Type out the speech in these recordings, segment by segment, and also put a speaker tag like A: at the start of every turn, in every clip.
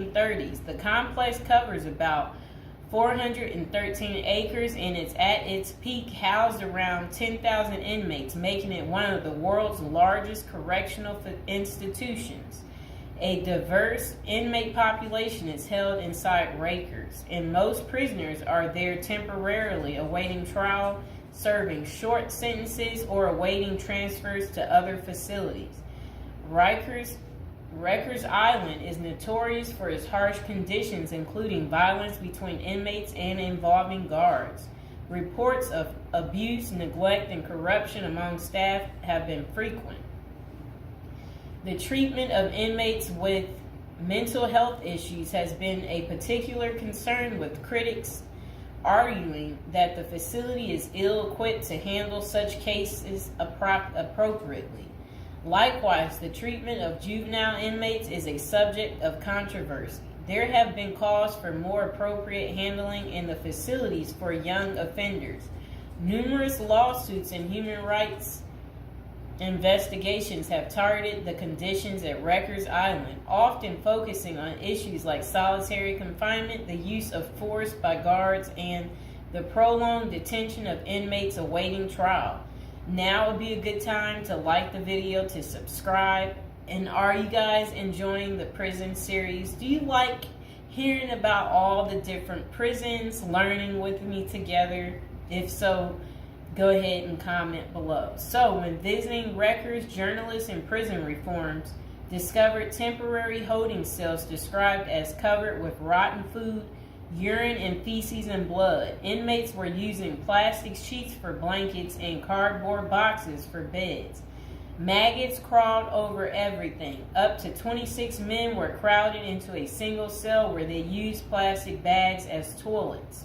A: 1930s. The complex covers about 413 acres and it's at its peak housed around 10,000 inmates, making it one of the world's largest correctional institutions. A diverse inmate population is held inside Rikers, and most prisoners are there temporarily awaiting trial, serving short sentences, or awaiting transfers to other facilities. Rikers Island is notorious for its harsh conditions, including violence between inmates and involving guards. Reports of abuse, neglect, and corruption among staff have been frequent. The treatment of inmates with mental health issues has been a particular concern, with critics arguing that the facility is ill-equipped to handle such cases appropriately. Likewise, the treatment of juvenile inmates is a subject of controversy. There have been calls for more appropriate handling in the facilities for young offenders. Numerous lawsuits and human rights investigations have targeted the conditions at Rikers Island, often focusing on issues like solitary confinement, the use of force by guards, and the prolonged detention of inmates awaiting trial. Now would be a good time to like the video, to subscribe. And are you guys enjoying the prison series? Do you like hearing about all the different prisons, learning with me together? If so, go ahead and comment below. So, when visiting Rikers, journalists and prison reforms discovered temporary holding cells described as covered with rotten food, urine and feces and blood. Inmates were using plastic sheets for blankets and cardboard boxes for beds. Maggots crawled over everything. Up to 26 men were crowded into a single cell where they used plastic bags as toilets.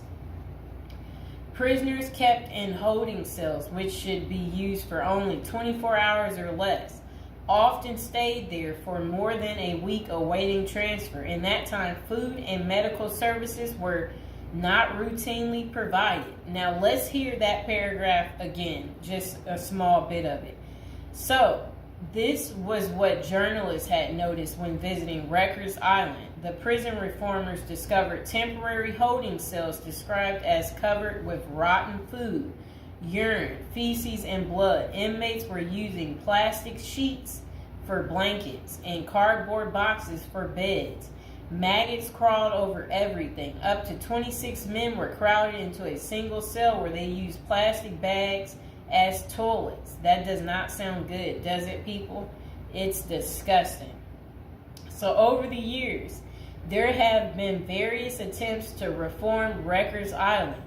A: Prisoners kept in holding cells, which should be used for only 24 hours or less, often stayed there for more than a week awaiting transfer. In that time, food and medical services were not routinely provided. Now let's hear that paragraph again, just a small bit of it. So, this was what journalists had noticed when visiting Rikers Island. The prison reformers discovered temporary holding cells described as covered with rotten food, urine, feces, and blood. Inmates were using plastic sheets for blankets and cardboard boxes for beds. Maggots crawled over everything. Up to 26 men were crowded into a single cell where they used plastic bags as toilets. That does not sound good, does it, people? It's disgusting. So over the years, there have been various attempts to reform Rikers Island,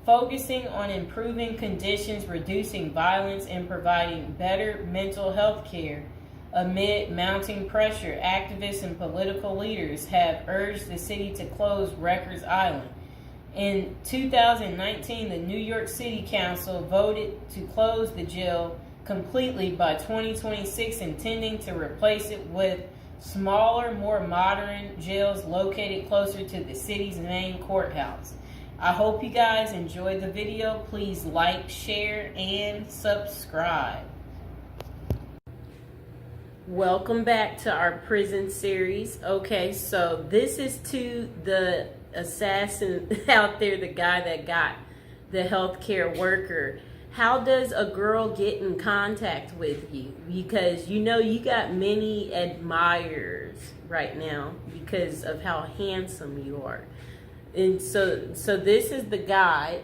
A: focusing on improving conditions, reducing violence, and providing better mental health care. Amid mounting pressure, activists and political leaders have urged the city to close Rikers Island. In 2019, the New York City Council voted to close the jail completely by 2026, intending to replace it with smaller, more modern jails located closer to the city's main courthouse. I hope you guys enjoyed the video. Please like, share, and subscribe. Welcome back to our prison series. Okay, so this is to the assassin out there, the guy that got the healthcare worker. How does a girl get in contact with you? Because you know you got many admirers right now because of how handsome you are. And so this is the guy.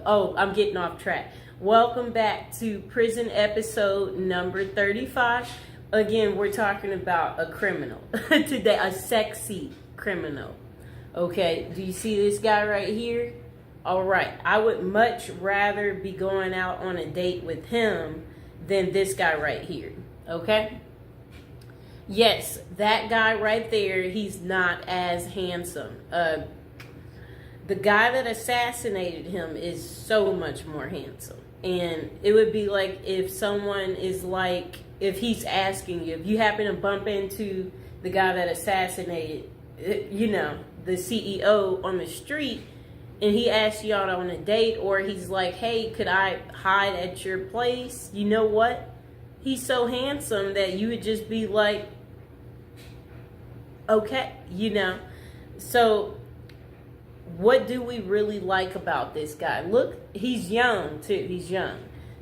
A: Oh, I'm getting off track. Welcome back to prison episode number 35. Again, we're talking about a criminal today, a sexy criminal. Okay, do you see this guy right here? All right, I would much rather be going out on a date with him than this guy right here, okay? Yes, that guy right there, he's not as handsome. The guy that assassinated him is so much more handsome. And it would be like if someone is like, if he's asking you, if you happen to bump into the guy that assassinated, you know, the CEO on the street, and he asks you out on a date, or he's like, hey, could I hide at your place? You know what? He's so handsome that you would just be like, okay, you know. So what do we really like about this guy? Look, he's young too. He's young.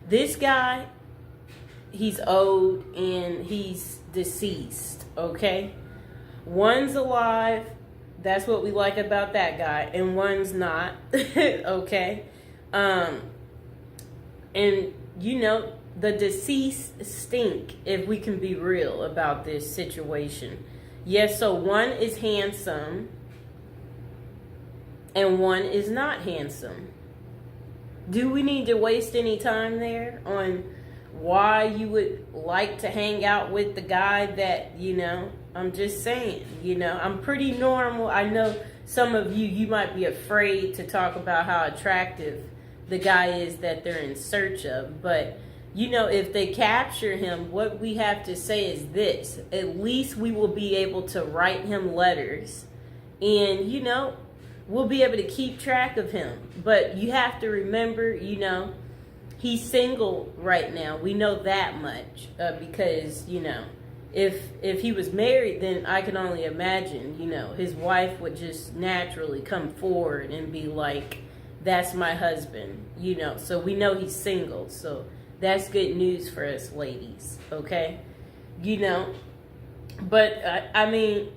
A: This guy, he's old and he's deceased, okay? One's alive. That's what we like about that guy. And one's not, okay? And, you know, the deceased stink, if we can be real about this situation. Yes, so one is handsome and one is not handsome. Do we need to waste any time there on why you would like to hang out with the guy that, you know, I'm just saying, you know, I'm pretty normal. I know some of you might be afraid to talk about how attractive the guy is that they're in search of. But, you know, if they capture him, what we have to say is this. At least we will be able to write him letters and, you know, we'll be able to keep track of him. But you have to remember, you know, he's single right now. We know that much because, you know, if he was married, then I can only imagine, you know, his wife would just naturally come forward and be like, that's my husband, you know. So we know he's single. So that's good news for us ladies, okay? You know, but I mean,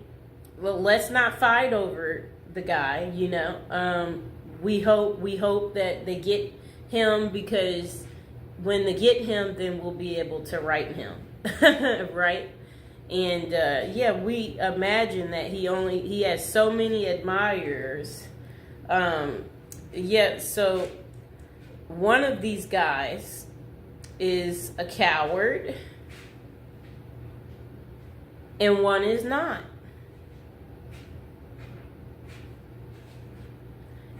A: well, let's not fight over the guy, you know. We hope that they get him, because when they get him, then we'll be able to write him, right? And yeah, we imagine that he has so many admirers. Yeah, so one of these guys is a coward and one is not.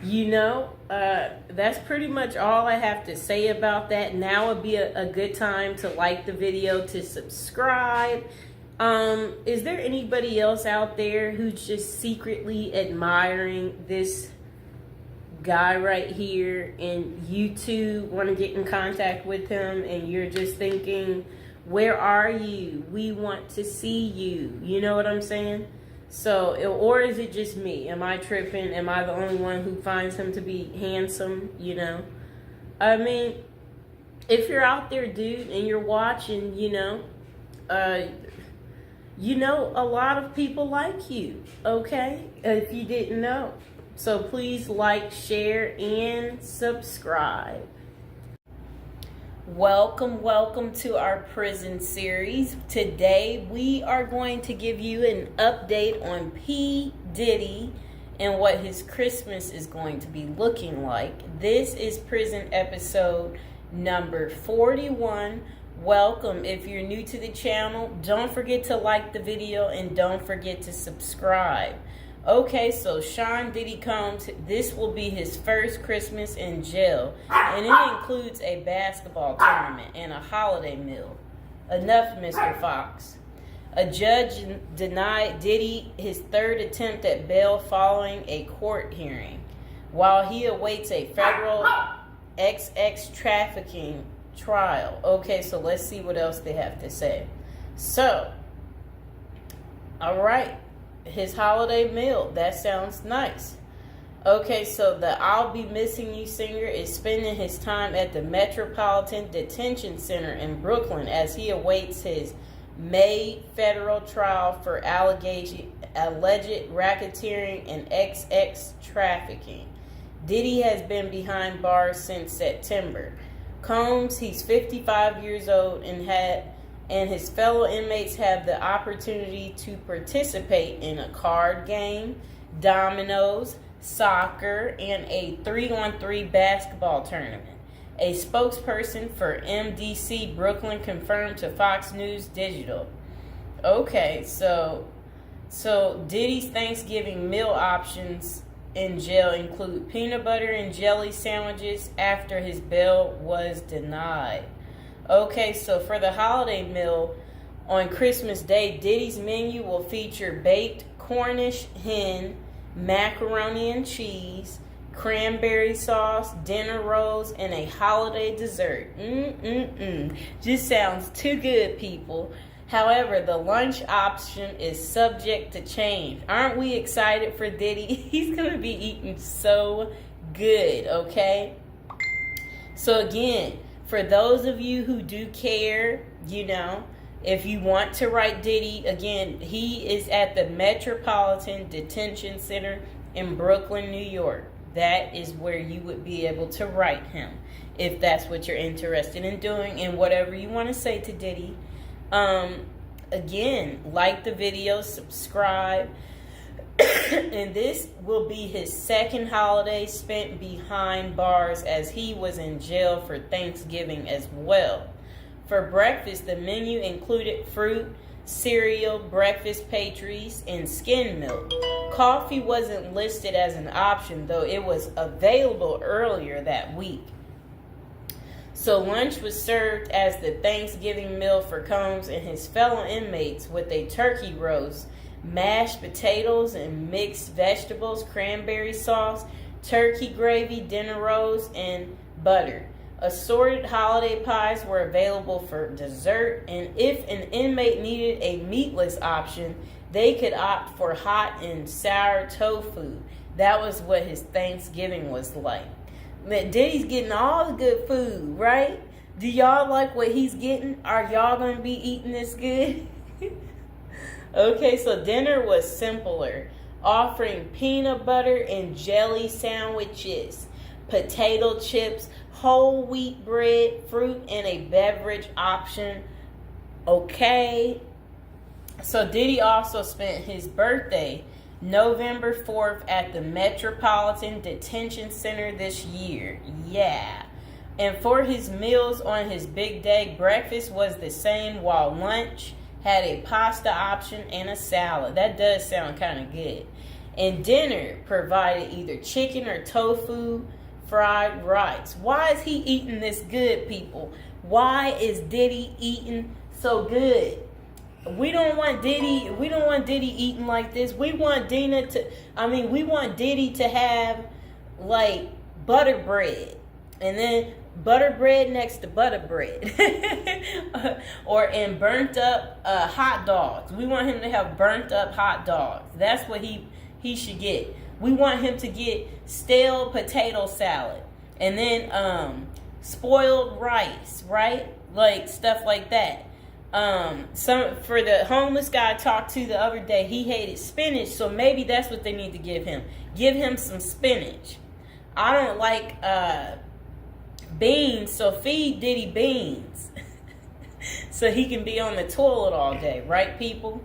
A: You know, that's pretty much all I have to say about that. Now would be a good time to like the video, to subscribe. Is there anybody else out there who's just secretly admiring this guy right here, and you too want to get in contact with him, and you're just thinking, where are you? We want to see you. You know what I'm saying? So, or is it just me? Am I tripping? Am I the only one who finds him to be handsome? You know? I mean, if you're out there, dude, and you're watching, you know, a lot of people like you, okay? If you didn't know. So please like, share, and subscribe. Welcome to our prison series. Today we are going to give you an update on P. Diddy and what his Christmas is going to be looking like. This is prison episode number 41. Welcome. If you're new to the channel, don't forget to like the video and don't forget to subscribe. Okay, so Sean Diddy Combs, this will be his first Christmas in jail, and it includes a basketball tournament and a holiday meal. Enough, Mr. Fox. A judge denied Diddy his third attempt at bail following a court hearing, while he awaits a federal XX trafficking trial. Okay, so let's see what else they have to say. So, all right. His holiday meal, that sounds nice. Okay, so the I'll Be Missing You singer is spending his time at the Metropolitan Detention Center in Brooklyn as he awaits his May federal trial for alleged racketeering and XX trafficking. Diddy has been behind bars since September. Combs, he's 55 years old and his fellow inmates have the opportunity to participate in a card game, dominoes, soccer, and a 3-on-3 basketball tournament. A spokesperson for MDC Brooklyn confirmed to Fox News Digital. Okay, so Diddy's Thanksgiving meal options in jail include peanut butter and jelly sandwiches after his bail was denied. Okay, so for the holiday meal on Christmas Day, Diddy's menu will feature baked Cornish hen, macaroni and cheese, cranberry sauce, dinner rolls, and a holiday dessert. Just sounds too good, people. However, the lunch option is subject to change. Aren't we excited for Diddy? He's going to be eating so good, okay? So again, for those of you who do care, if you want to write Diddy, again, he is at the Metropolitan Detention Center in Brooklyn, New York. That is where you would be able to write him if that's what you're interested in doing, and whatever you want to say to Diddy. Again, like the video, subscribe. And this will be his second holiday spent behind bars, as he was in jail for Thanksgiving as well. For breakfast, the menu included fruit, cereal, breakfast pastries, and skim milk. Coffee wasn't listed as an option, though it was available earlier that week. So lunch was served as the Thanksgiving meal for Combs and his fellow inmates, with a turkey roast, mashed potatoes and mixed vegetables, cranberry sauce, turkey gravy, dinner rolls, and butter. Assorted holiday pies were available for dessert, and if an inmate needed a meatless option, they could opt for hot and sour tofu. That was what his Thanksgiving was like. Diddy's getting all the good food, right? Do y'all like what he's getting? Are y'all going to be eating this good? Okay, so dinner was simpler, offering peanut butter and jelly sandwiches, potato chips, whole wheat bread, fruit, and a beverage option. Okay. So Diddy also spent his birthday, November 4th, at the Metropolitan Detention Center this year. Yeah. And for his meals on his big day, breakfast was the same, while lunch had a pasta option and a salad. That does sound kind of good. And dinner provided either chicken or tofu, fried rice. Why is he eating this good, people? Why is Diddy eating so good? We don't want Diddy eating like this. We want Diddy to have like butter bread, and then butter bread next to butter bread. and burnt up hot dogs. We want him to have burnt up hot dogs. That's what he should get. We want him to get stale potato salad, and then spoiled rice, right? Like stuff like that. For the homeless guy I talked to the other day, he hated spinach, so maybe that's what they need to give him. Give him some spinach. I don't like beans, so feed Diddy beans. So he can be on the toilet all day, right, people?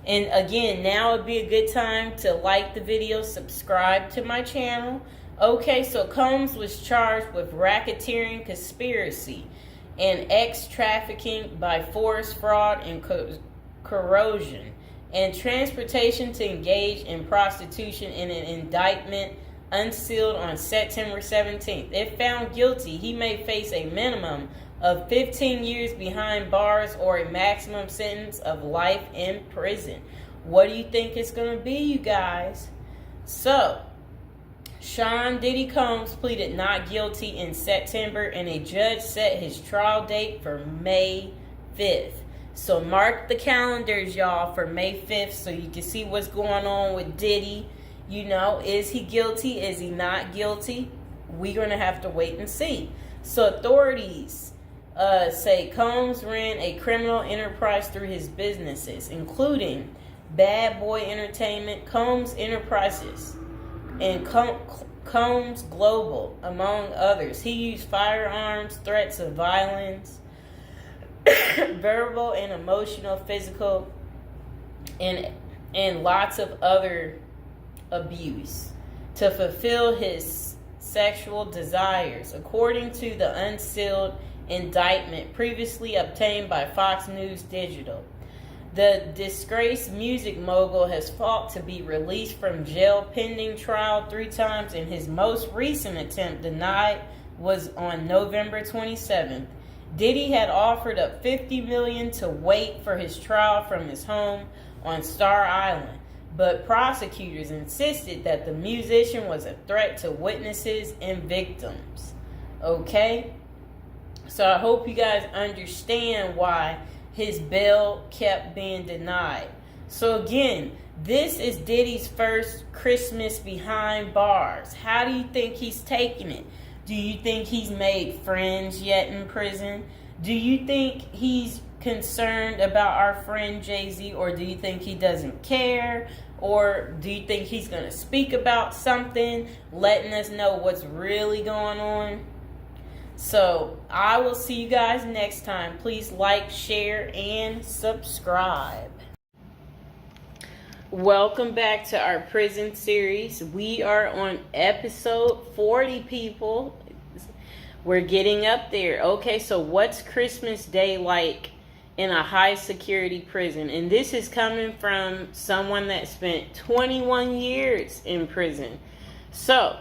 A: And again, now would be a good time to like the video, subscribe to my channel. Okay, so Combs was charged with racketeering, conspiracy, and trafficking by force, fraud, and corrosion, and transportation to engage in prostitution in an indictment unsealed on September 17th. If found guilty, he may face a minimum of 15 years behind bars or a maximum sentence of life in prison. What do you think it's going to be, you guys? So, Sean Diddy Combs pleaded not guilty in September, and a judge set his trial date for May 5th. So mark the calendars, y'all, for May 5th so you can see what's going on with Diddy. Is he guilty? Is he not guilty? We're going to have to wait and see. So authorities say Combs ran a criminal enterprise through his businesses, including Bad Boy Entertainment, Combs Enterprises, and Combs Global, among others. He used firearms, threats of violence, verbal and emotional, physical, and lots of other abuse to fulfill his sexual desires, according to the unsealed indictment previously obtained by Fox News Digital. The disgraced music mogul has fought to be released from jail pending trial 3 times, and his most recent attempt, denied, was on November 27th. Diddy had offered up $50 million to wait for his trial from his home on Star Island, but prosecutors insisted that the musician was a threat to witnesses and victims. Okay? So I hope you guys understand why his bail kept being denied. So again, this is Diddy's first Christmas behind bars. How do you think he's taking it? Do you think he's made friends yet in prison? Do you think he's concerned about our friend Jay-Z, or do you think he doesn't care? Or do you think he's going to speak about something, letting us know what's really going on? So, I will see you guys next time. Please like, share, and subscribe. Welcome back to our prison series. We are on episode 40, people. We're getting up there. Okay, so what's Christmas Day like in a high security prison? And this is coming from someone that spent 21 years in prison. So,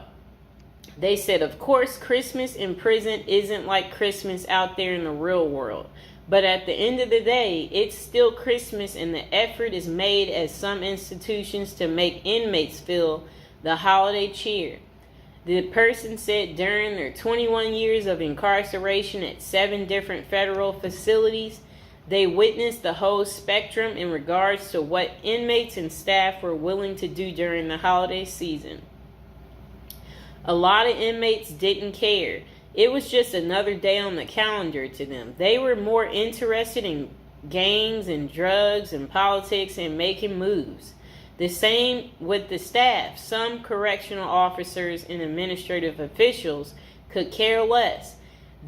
A: they said, of course, Christmas in prison isn't like Christmas out there in the real world. But at the end of the day, it's still Christmas, and the effort is made at some institutions to make inmates feel the holiday cheer. The person said during their 21 years of incarceration at 7 different federal facilities, they witnessed the whole spectrum in regards to what inmates and staff were willing to do during the holiday season. A lot of inmates didn't care. It was just another day on the calendar to them. They were more interested in gangs and drugs and politics and making moves. The same with the staff. Some correctional officers and administrative officials could care less.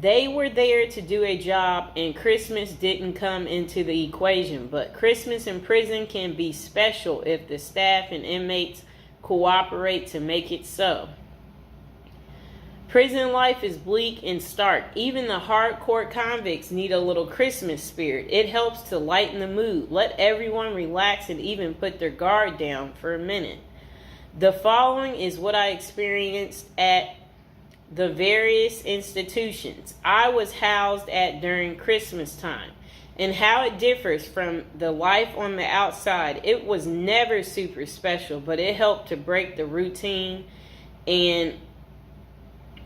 A: They were there to do a job, and Christmas didn't come into the equation. But Christmas in prison can be special if the staff and inmates cooperate to make it so. Prison life is bleak and stark. Even the hardcore convicts need a little Christmas spirit. It helps to lighten the mood, let everyone relax, and even put their guard down for a minute. The following is what I experienced at the various institutions I was housed at during Christmas time, and how it differs from the life on the outside. It was never super special, but it helped to break the routine. And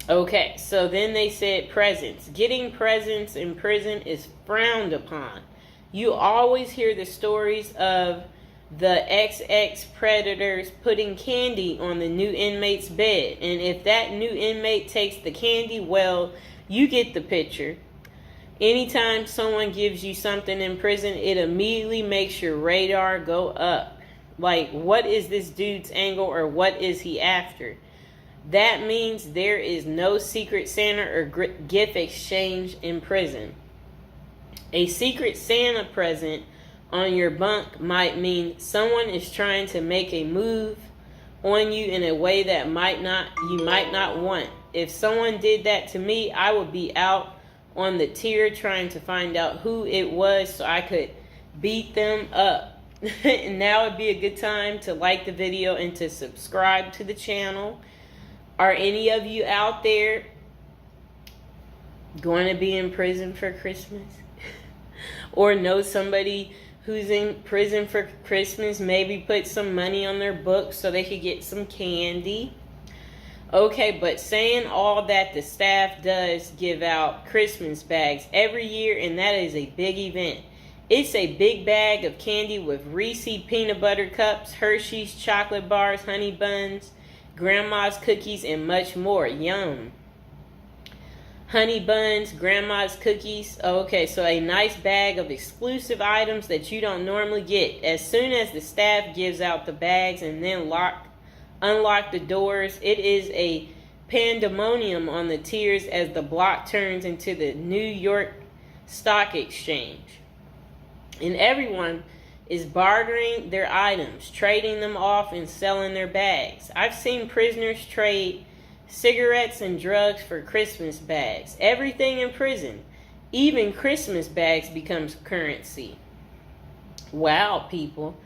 A: okay, so then they said presents. Getting presents in prison is frowned upon. You always hear the stories of the XX predators putting candy on the new inmate's bed. And if that new inmate takes the candy, well, you get the picture. Anytime someone gives you something in prison, it immediately makes your radar go up. Like, what is this dude's angle, or what is he after? That means there is no secret Santa or gift exchange in prison. A secret Santa present on your bunk might mean someone is trying to make a move on you in a way that you might not want. If someone did that to me, I would be out on the tier trying to find out who it was so I could beat them up. And now would be a good time to like the video and to subscribe to the channel. Are any of you out there going to be in prison for Christmas? Or know somebody who's in prison for Christmas? Maybe put some money on their books so they could get some candy. Okay, but saying all that, the staff does give out Christmas bags every year, and that is a big event. It's a big bag of candy with Reese's peanut butter cups, Hershey's chocolate bars, honey buns, grandma's cookies, and much more. Yum. Honey buns, grandma's cookies. Okay, so a nice bag of exclusive items that you don't normally get. As soon as the staff gives out the bags and then unlock the doors, it is a pandemonium on the tiers as the block turns into the New York Stock Exchange. And everyone is bartering their items, trading them off and selling their bags. I've seen prisoners trade cigarettes and drugs for Christmas bags. Everything in prison, even Christmas bags, becomes currency. Wow, people.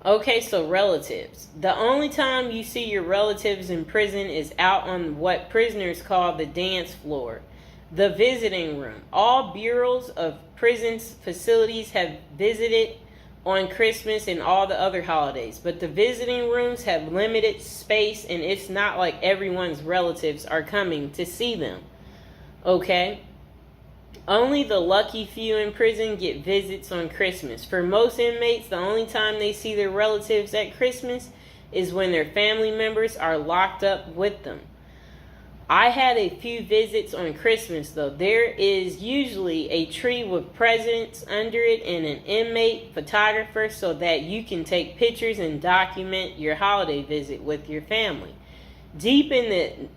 A: Okay, so relatives. The only time you see your relatives in prison is out on what prisoners call the dance floor, the visiting room. All bureaus of prison facilities have visited on Christmas and all the other holidays, but the visiting rooms have limited space, and it's not like everyone's relatives are coming to see them. Okay? Only the lucky few in prison get visits on Christmas. For most inmates, the only time they see their relatives at Christmas is when their family members are locked up with them. I had a few visits on Christmas, though. There is usually a tree with presents under it and an inmate photographer so that you can take pictures and document your holiday visit with your family. Deep in the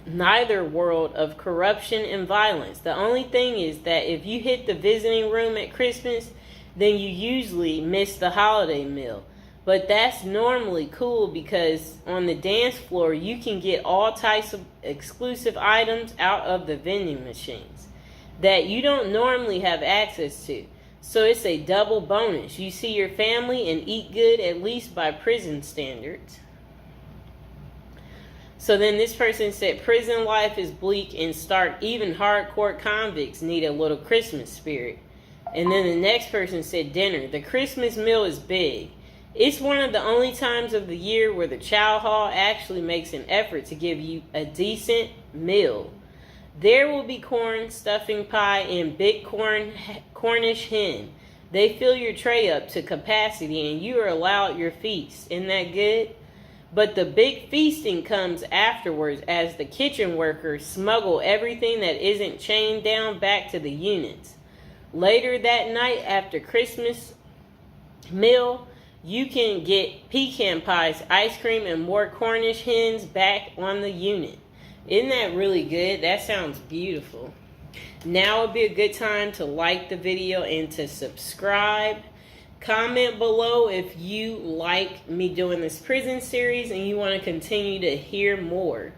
A: neither world of corruption and violence, the only thing is that if you hit the visiting room at Christmas, then you usually miss the holiday meal. But that's normally cool because on the dance floor, you can get all types of exclusive items out of the vending machines that you don't normally have access to. So it's a double bonus. You see your family and eat good, at least by prison standards. So then this person said, prison life is bleak and stark. Even hardcore convicts need a little Christmas spirit. And then the next person said, dinner. The Christmas meal is big. It's one of the only times of the year where the chow hall actually makes an effort to give you a decent meal. There will be corn, stuffing pie, and big Cornish hen. They fill your tray up to capacity and you are allowed your feast. Isn't that good? But the big feasting comes afterwards as the kitchen workers smuggle everything that isn't chained down back to the units. Later that night after Christmas meal, you can get pecan pies, ice cream, and more Cornish hens back on the unit. Isn't that really good? That sounds beautiful. Now would be a good time to like the video and to subscribe. Comment below if you like me doing this prison series and you want to continue to hear more.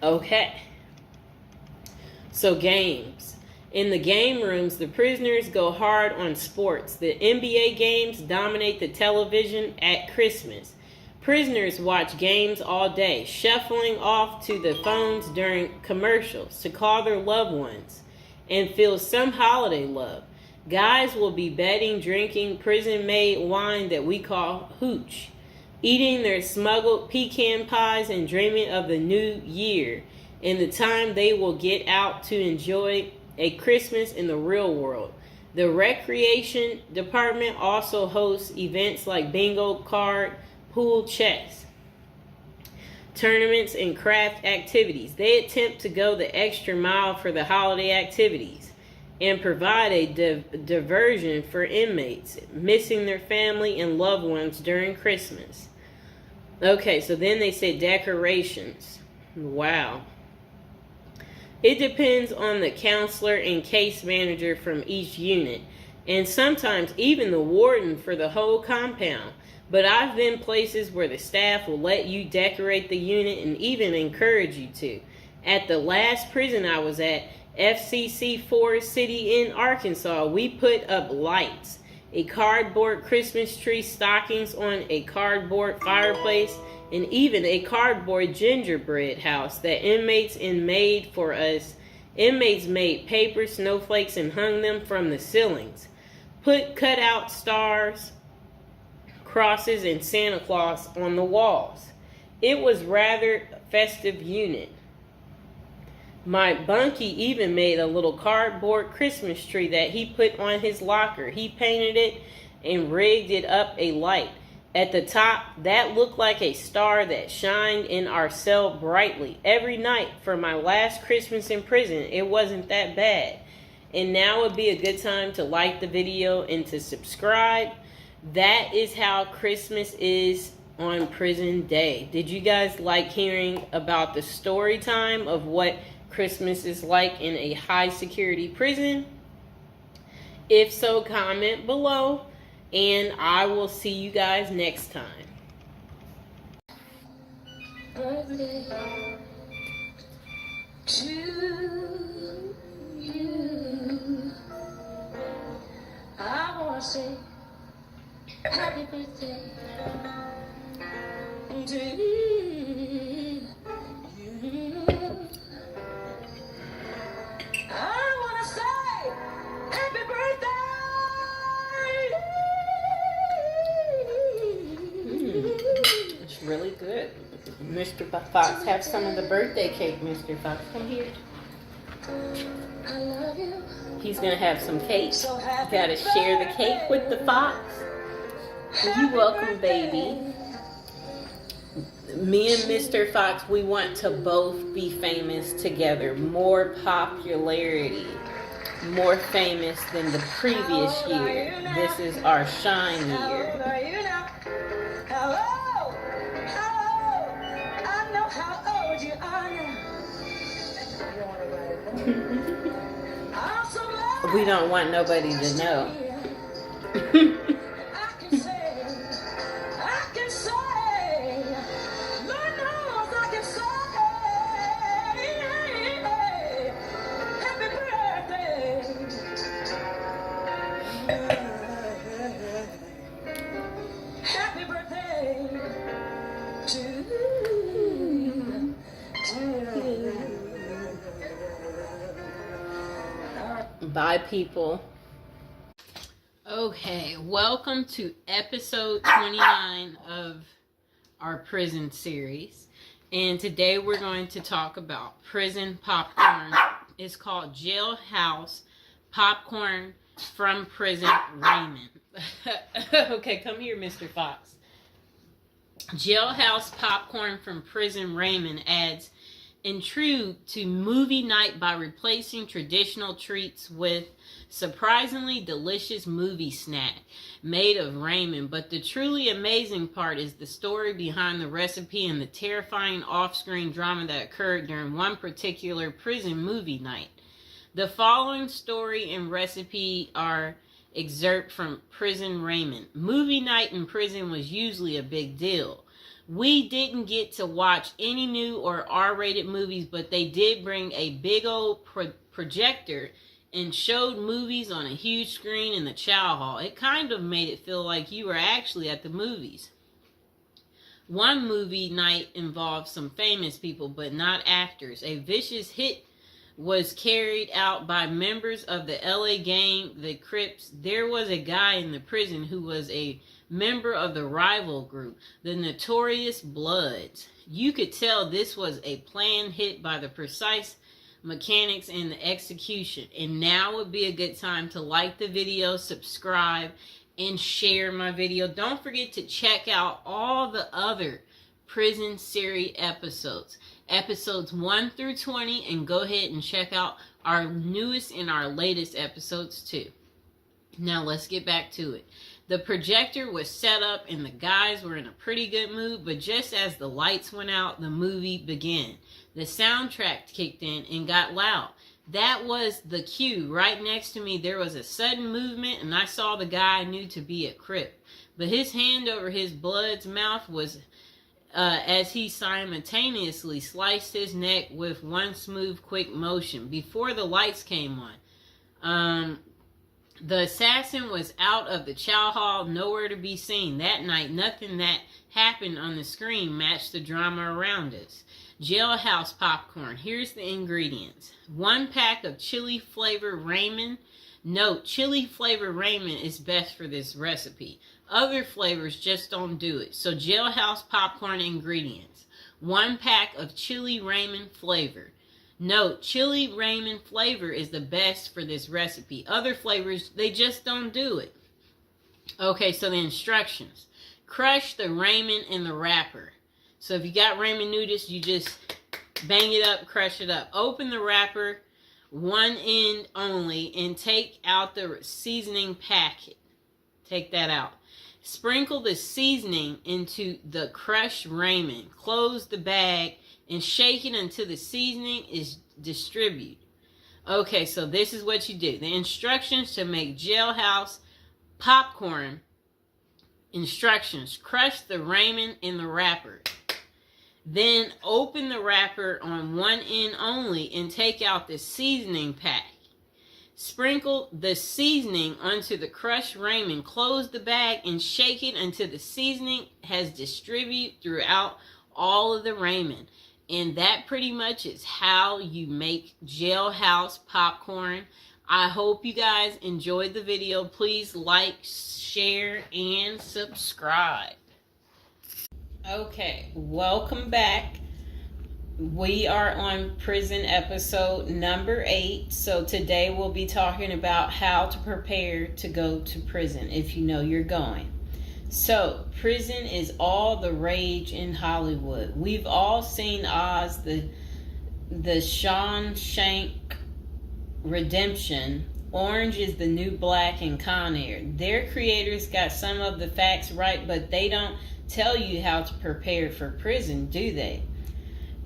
A: Okay. So games. In the game rooms, the prisoners go hard on sports. The NBA games dominate the television at Christmas. Prisoners watch games all day, shuffling off to the phones during commercials to call their loved ones and feel some holiday love. Guys will be betting, drinking prison-made wine that we call hooch, eating their smuggled pecan pies and dreaming of the new year and the time they will get out to enjoy a Christmas in the real world. The recreation department also hosts events like bingo card, pool, chess, tournaments, and craft activities. They attempt to go the extra mile for the holiday activities and provide a diversion for inmates missing their family and loved ones during Christmas. Okay, so then they say decorations. Wow. It depends on the counselor and case manager from each unit, and sometimes even the warden for the whole compound. But I've been places where the staff will let you decorate the unit and even encourage you to. At the last prison I was at, FCC Forest City in Arkansas, we put up lights, a cardboard Christmas tree, stockings on a cardboard fireplace, and even a cardboard gingerbread house that inmates made for us. Inmates made paper snowflakes and hung them from the ceilings. Put cutout stars, crosses, and Santa Claus on the walls. It was rather festive unit. My bunkie even made a little cardboard Christmas tree that he put on his locker. He painted it and rigged it up a light. At the top, that looked like a star that shined in our cell brightly. Every night for my last Christmas in prison, it wasn't that bad. And now would be a good time to like the video and to subscribe. That is how Christmas is on prison day. Did you guys like hearing about the story time of what Christmas is like in a high security prison? If so, comment below, and I will see you guys next time. Birthday to you. I wanna say happy birthday to you. I wanna say happy birthday. That's really good. Mr. Fox, have some of the birthday cake, Mr. Fox. Come here. He's going to have some cake. Got to share the cake with the fox. You're welcome, baby. Me and Mr. Fox, we want to both be famous together. More popularity. More famous than the previous year. This is our shine year. We don't want nobody to know.
B: Happy birthday to you.
A: Bye, people. Okay, welcome to episode 29 of our prison series. And today we're going to talk about prison popcorn. It's called Jailhouse Popcorn from Prison Raymond. Okay, come here, Mr. Fox. Jailhouse Popcorn from Prison Raymond adds intrigue to movie night by replacing traditional treats with surprisingly delicious movie snack made of Raymond. But the truly amazing part is the story behind the recipe and the terrifying off-screen drama that occurred during one particular prison movie night. The following story and recipe are excerpt from Prison Raymond. Movie night in prison was usually a big deal. We didn't get to watch any new or R-rated movies, but they did bring a big old projector and showed movies on a huge screen in the chow hall. It kind of made it feel like you were actually at the movies. One movie night involved some famous people, but not actors. A vicious hit was carried out by members of the LA gang, the Crips. There was a guy in the prison who was a member of the rival group, the Notorious Bloods. You could tell this was a planned hit by the precise mechanics and the execution. And now would be a good time to like the video, subscribe, and share my video. Don't forget to check out all the other prison series episodes. Episodes 1 through 20, and go ahead and check out our newest and our latest episodes too. Now let's get back to it. The projector was set up and the guys were in a pretty good mood, but just as the lights went out, the movie began. The soundtrack kicked in and got loud. That was the cue. Right next to me, there was a sudden movement, and I saw the guy I knew to be a Crip. But his hand over his blood's mouth was as he simultaneously sliced his neck with one smooth, quick motion before the lights came on. The assassin was out of the chow hall, nowhere to be seen. That night, nothing that happened on the screen matched the drama around us. Jailhouse popcorn. Here's the ingredients. 1 pack of chili flavor Raymond. Note, chili flavor Raymond is best for this recipe. Other flavors just don't do it. So Jailhouse popcorn ingredients. 1 pack of chili Raymond flavor. Note, chili Raymond flavor is the best for this recipe. Other flavors, they just don't do it. Okay, so the instructions. Crush the Raymond in the wrapper. So if you got Raymond noodles, you just bang it up, crush it up. Open the wrapper, one end only, and take out the seasoning packet. Take that out. Sprinkle the seasoning into the crushed Raymond. Close the bag and shake it until the seasoning is distributed. Okay, so this is what you do. The instructions to make Jailhouse popcorn. Instructions. Crush the Raymond in the wrapper. Then open the wrapper on one end only and take out the seasoning pack. Sprinkle the seasoning onto the crushed Raymond. Close the bag and shake it until the seasoning has distributed throughout all of the Raymond. And that pretty much is how you make Jailhouse popcorn. I hope you guys enjoyed the video. Please like, share, and subscribe. Okay, welcome back. We are on prison episode number 8. So today we'll be talking about how to prepare to go to prison if you know you're going. So prison is all the rage in Hollywood. We've all seen Oz, the Shawshank Redemption. Orange is the New Black, and Con Air. Their creators got some of the facts right, but they don't tell you how to prepare for prison, do they?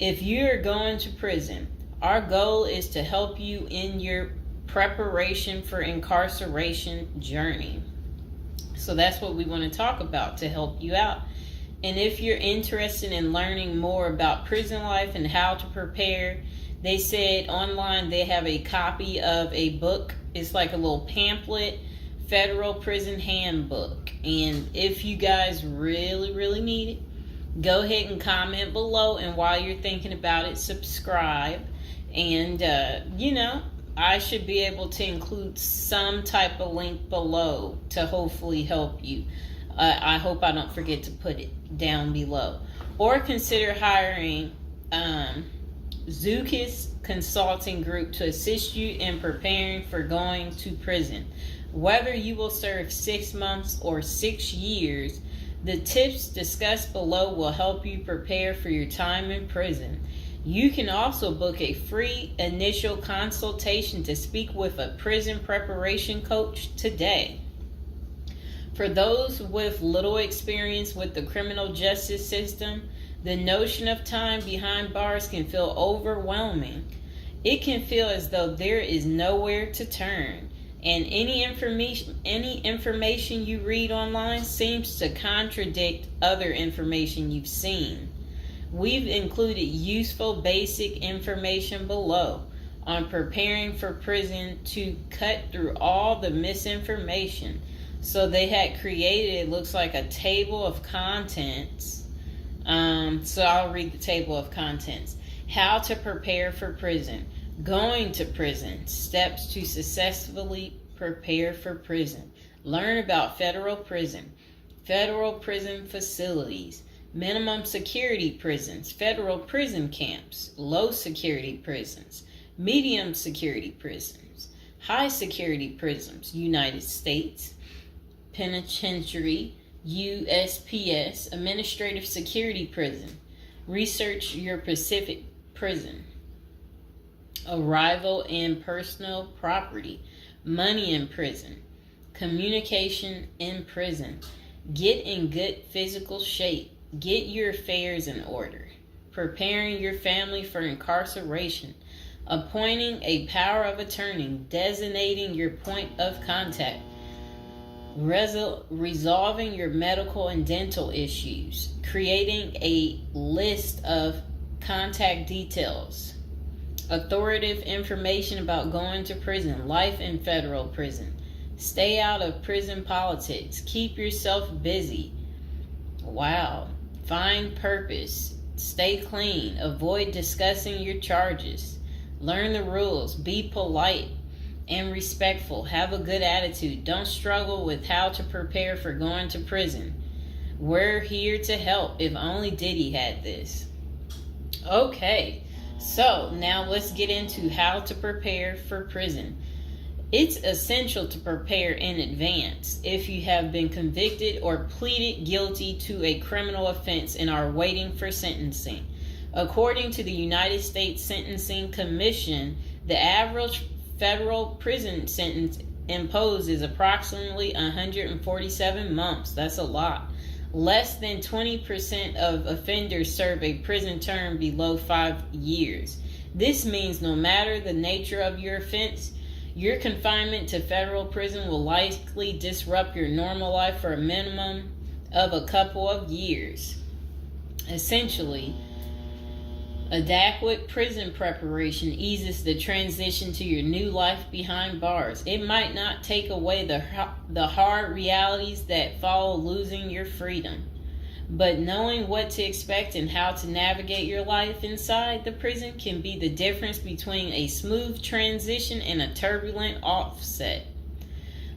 A: If you're going to prison, our goal is to help you in your preparation for incarceration journey. So that's what we want to talk about to help you out. And if you're interested in learning more about prison life and how to prepare, they said online they have a copy of a book. It's like a little pamphlet, Federal Prison Handbook. And if you guys really need it, go ahead and comment below, and while you're thinking about it, subscribe. And I should be able to include some type of link below to hopefully help you. I hope I don't forget to put it down below. Or consider hiring Zukis Consulting Group to assist you in preparing for going to prison. Whether you will serve 6 months or 6 years, the tips discussed below will help you prepare for your time in prison. You can also book a free initial consultation to speak with a prison preparation coach today. For those with little experience with the criminal justice system, the notion of time behind bars can feel overwhelming. It can feel as though there is nowhere to turn, and any information you read online seems to contradict other information you've seen. We've included useful basic information below on preparing for prison to cut through all the misinformation. So they had created, it looks like a table of contents. So I'll read the table of contents. How to prepare for prison. Going to prison. Steps to successfully prepare for prison. Learn about federal prison. Federal prison facilities. Minimum security prisons. Federal prison camps. Low security prisons. Medium security prisons. High security prisons. United States Penitentiary. USPS. Administrative security prison. Research your Pacific prison. Arrival and personal property. Money in prison. Communication in prison. Get in good physical shape. Get your affairs in order. Preparing your family for incarceration. Appointing a power of attorney. Designating your point of contact. Resolving your medical and dental issues. Creating a list of contact details. Authoritative information about going to prison. Life in federal prison. Stay out of prison politics. Keep yourself busy. Wow. Find purpose. Stay clean. Avoid discussing your charges. Learn the rules. Be polite and respectful. Have a good attitude. Don't struggle with how to prepare for going to prison. We're here to help. If only Diddy had this. Okay, so now let's get into how to prepare for prison. It's essential to prepare in advance if you have been convicted or pleaded guilty to a criminal offense and are waiting for sentencing. According to the United States Sentencing Commission, the average federal prison sentence imposed is approximately 147 months. That's a lot. Less than 20% of offenders serve a prison term below 5 years. This means no matter the nature of your offense, your confinement to federal prison will likely disrupt your normal life for a minimum of a couple of years. Essentially, adequate prison preparation eases the transition to your new life behind bars. It might not take away the hard realities that follow losing your freedom, but knowing what to expect and how to navigate your life inside the prison can be the difference between a smooth transition and a turbulent offset.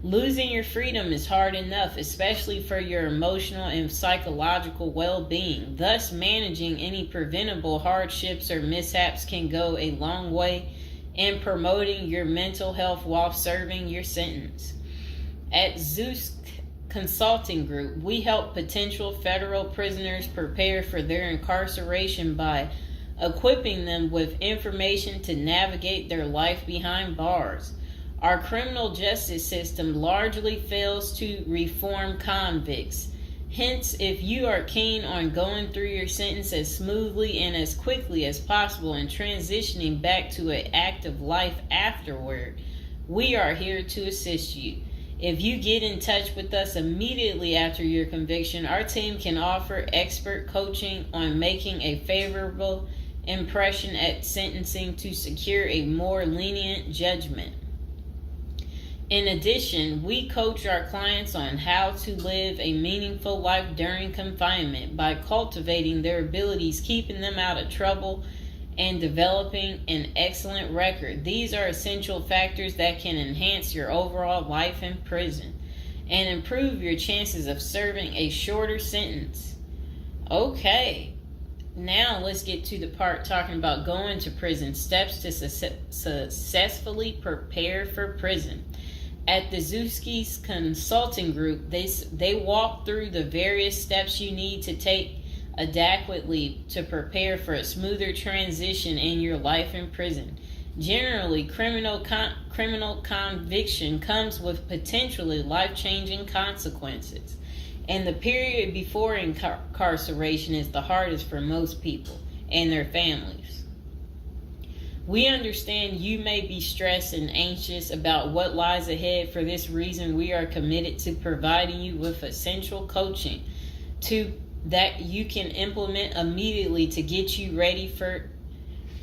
A: Losing your freedom is hard enough, especially for your emotional and psychological well-being. Thus, managing any preventable hardships or mishaps can go a long way in promoting your mental health while serving your sentence. At Zeus Consulting Group, we help potential federal prisoners prepare for their incarceration by equipping them with information to navigate their life behind bars. Our criminal justice system largely fails to reform convicts. Hence, if you are keen on going through your sentence as smoothly and as quickly as possible and transitioning back to an active life afterward, we are here to assist you. If you get in touch with us immediately after your conviction, our team can offer expert coaching on making a favorable impression at sentencing to secure a more lenient judgment. In addition, we coach our clients on how to live a meaningful life during confinement by cultivating their abilities, keeping them out of trouble, and developing an excellent record. These are essential factors that can enhance your overall life in prison and improve your chances of serving a shorter sentence. Okay, now let's get to the part talking about going to prison, steps to successfully prepare for prison. At the Zuski's Consulting Group, they walk through the various steps you need to take adequately to prepare for a smoother transition in your life in prison. Generally, criminal conviction comes with potentially life-changing consequences, and the period before incarceration is the hardest for most people and their families. We understand you may be stressed and anxious about what lies ahead. For this reason, we are committed to providing you with essential coaching that you can implement immediately to get you ready for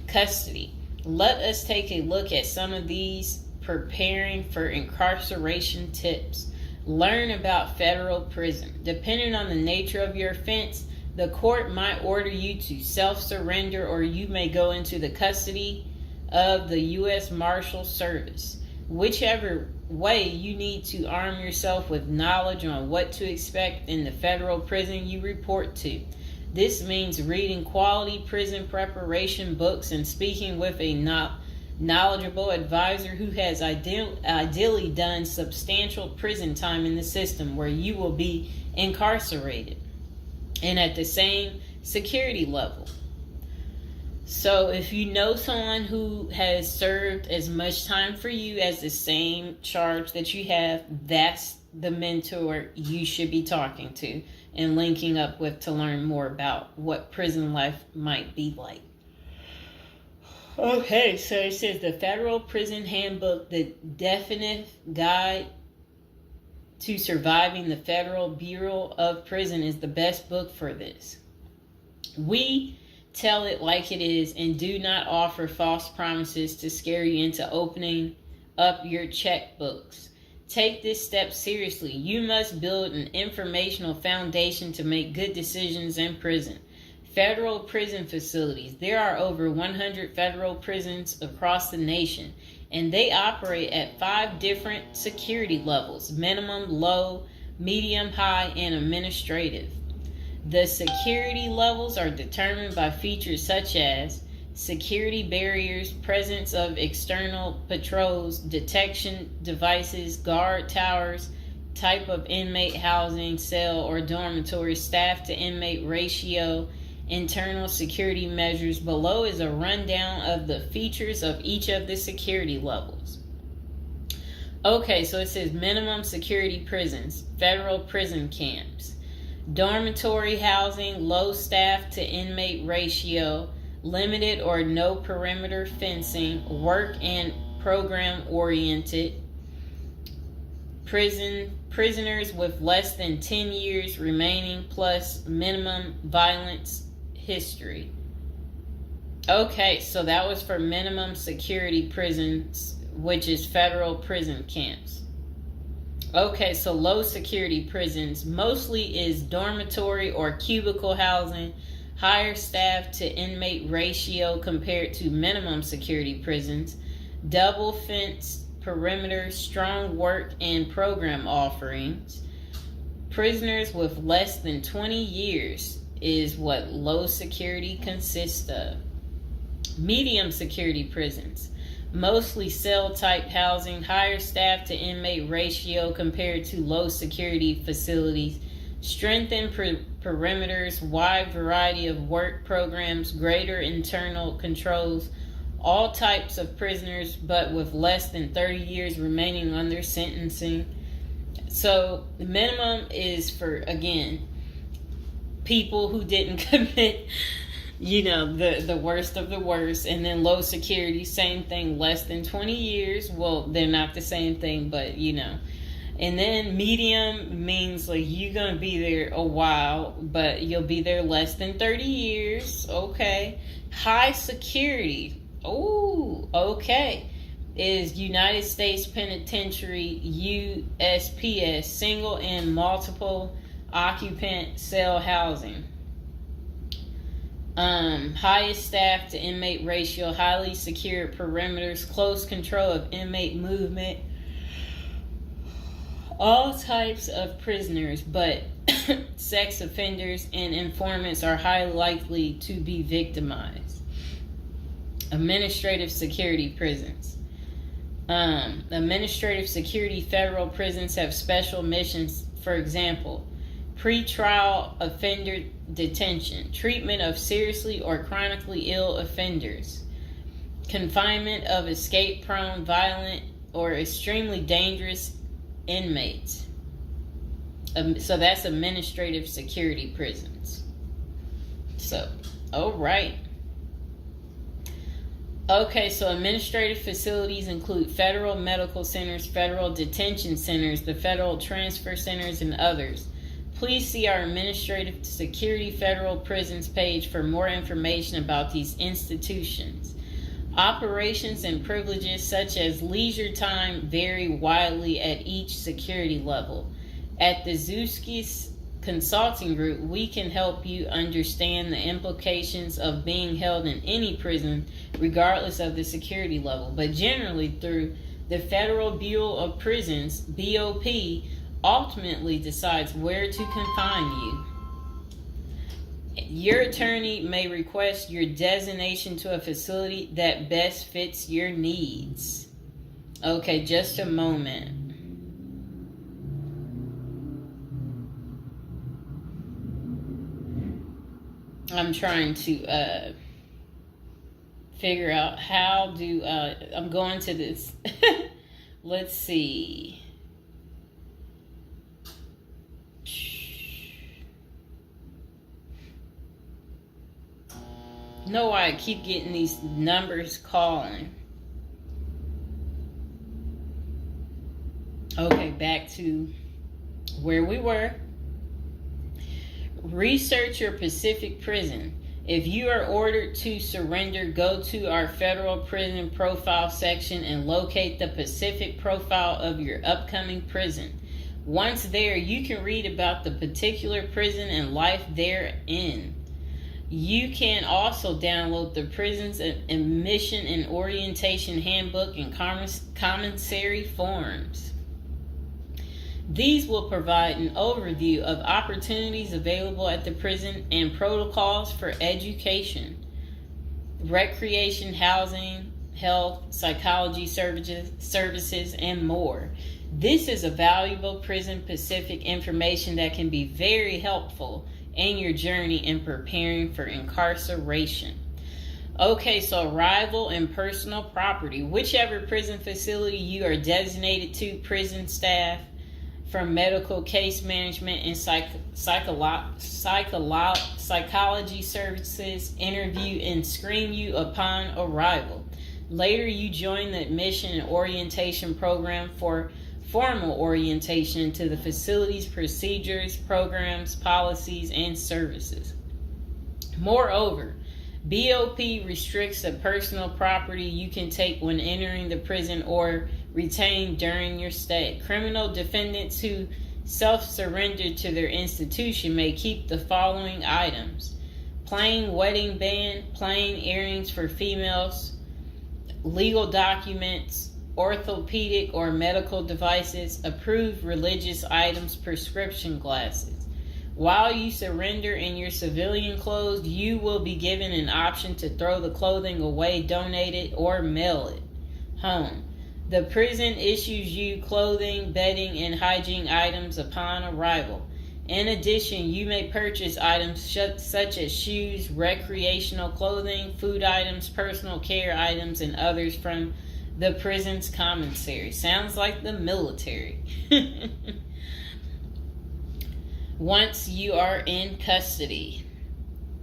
A: custody. Let us take a look at some of these preparing for incarceration tips. Learn about federal prison. Depending on the nature of your offense, the court might order you to self-surrender, or you may go into the custody of the U.S. Marshal Service. Whichever way, you need to arm yourself with knowledge on what to expect in the federal prison you report to. This means reading quality prison preparation books and speaking with a knowledgeable advisor who has ideally done substantial prison time in the system where you will be incarcerated and at the same security level. So if you know someone who has served as much time for you as the same charge that you have, that's the mentor you should be talking to and linking up with to learn more about what prison life might be like. Okay, so it says the Federal Prison Handbook, the definitive guide to surviving the Federal Bureau of Prison, is the best book for this. We tell it like it is and do not offer false promises to scare you into opening up your checkbooks. Take this step seriously. You must build an informational foundation to make good decisions in prison. Federal prison facilities. There are over 100 federal prisons across the nation, and they operate at 5 different security levels: minimum, low, medium, high, and administrative. The security levels are determined by features such as security barriers, presence of external patrols, detection devices, guard towers, type of inmate housing, cell or dormitory, staff to inmate ratio, internal security measures. Below is a rundown of the features of each of the security levels. Okay, so it says minimum security prisons, federal prison camps. Dormitory housing, low staff to inmate ratio, limited or no perimeter fencing, work and program oriented. Prisoners with less than 10 years remaining plus minimum violence history. Okay, so that was for minimum security prisons, which is federal prison camps. Okay, so low security prisons mostly is dormitory or cubicle housing, higher staff to inmate ratio compared to minimum security prisons, double fenced perimeter, strong work and program offerings. Prisoners with less than 20 years is what low security consists of. Medium security prisons, mostly cell type housing, higher staff to inmate ratio compared to low security facilities, strengthened perimeters, wide variety of work programs, greater internal controls, all types of prisoners but with less than 30 years remaining on their sentencing. So the minimum is for, again, people who didn't commit, the worst of the worst. And then low security, same thing, less than 20 years. Well, they're not the same thing, but And then medium means like you're going to be there a while, but you'll be there less than 30 years. Okay. High security. Oh, okay. Is United States Penitentiary, USPS, single and multiple occupant cell housing. Highest staff to inmate ratio, highly secure perimeters, close control of inmate movement, all types of prisoners, but sex offenders and informants are highly likely to be victimized. Administrative security prisons. Administrative security federal prisons have special missions. For example, pretrial offender detention, treatment of seriously or chronically ill offenders, confinement of escape-prone, violent, or extremely dangerous inmates. So that's administrative security prisons. So, all right. Okay, so administrative facilities include federal medical centers, federal detention centers, the federal transfer centers, and others. Please see our Administrative Security Federal Prisons page for more information about these institutions. Operations and privileges such as leisure time vary widely at each security level. At the Zuskis Consulting Group, we can help you understand the implications of being held in any prison, regardless of the security level. But generally, through the Federal Bureau of Prisons, BOP, ultimately decides where to confine you. Your attorney may request your designation to a facility that best fits your needs. Okay, just a moment. I'm trying to figure out how do I'm going to this. Let's see. Know why I keep getting these numbers calling. Okay, back to where we were. Research your Pacific prison. If you are ordered to surrender, go to our federal prison profile section and locate the Pacific profile of your upcoming prison. Once there, you can read about the particular prison and life therein. You can also download the prison's admission and orientation handbook and commissary forms. These will provide an overview of opportunities available at the prison and protocols for education, recreation, housing, health, psychology services, and more. This is a valuable Prison Pacific information that can be very helpful in your journey in preparing for incarceration. Okay, so arrival and personal property. Whichever prison facility you are designated to, prison staff from medical case management and psychology services interview and screen you upon arrival. Later, you join the admission and orientation program for formal orientation into the facility's procedures, programs, policies, and services. Moreover, BOP restricts the personal property you can take when entering the prison or retain during your stay. Criminal defendants who self-surrender to their institution may keep the following items: plain wedding band, plain earrings for females, legal documents, orthopedic or medical devices, approved religious items, prescription glasses. While you surrender in your civilian clothes, you will be given an option to throw the clothing away, donate it, or mail it home. The prison issues you clothing, bedding, and hygiene items upon arrival. In addition, you may purchase items such as shoes, recreational clothing, food items, personal care items, and others from the prison's commissary. Sounds like the military. Once you are in custody,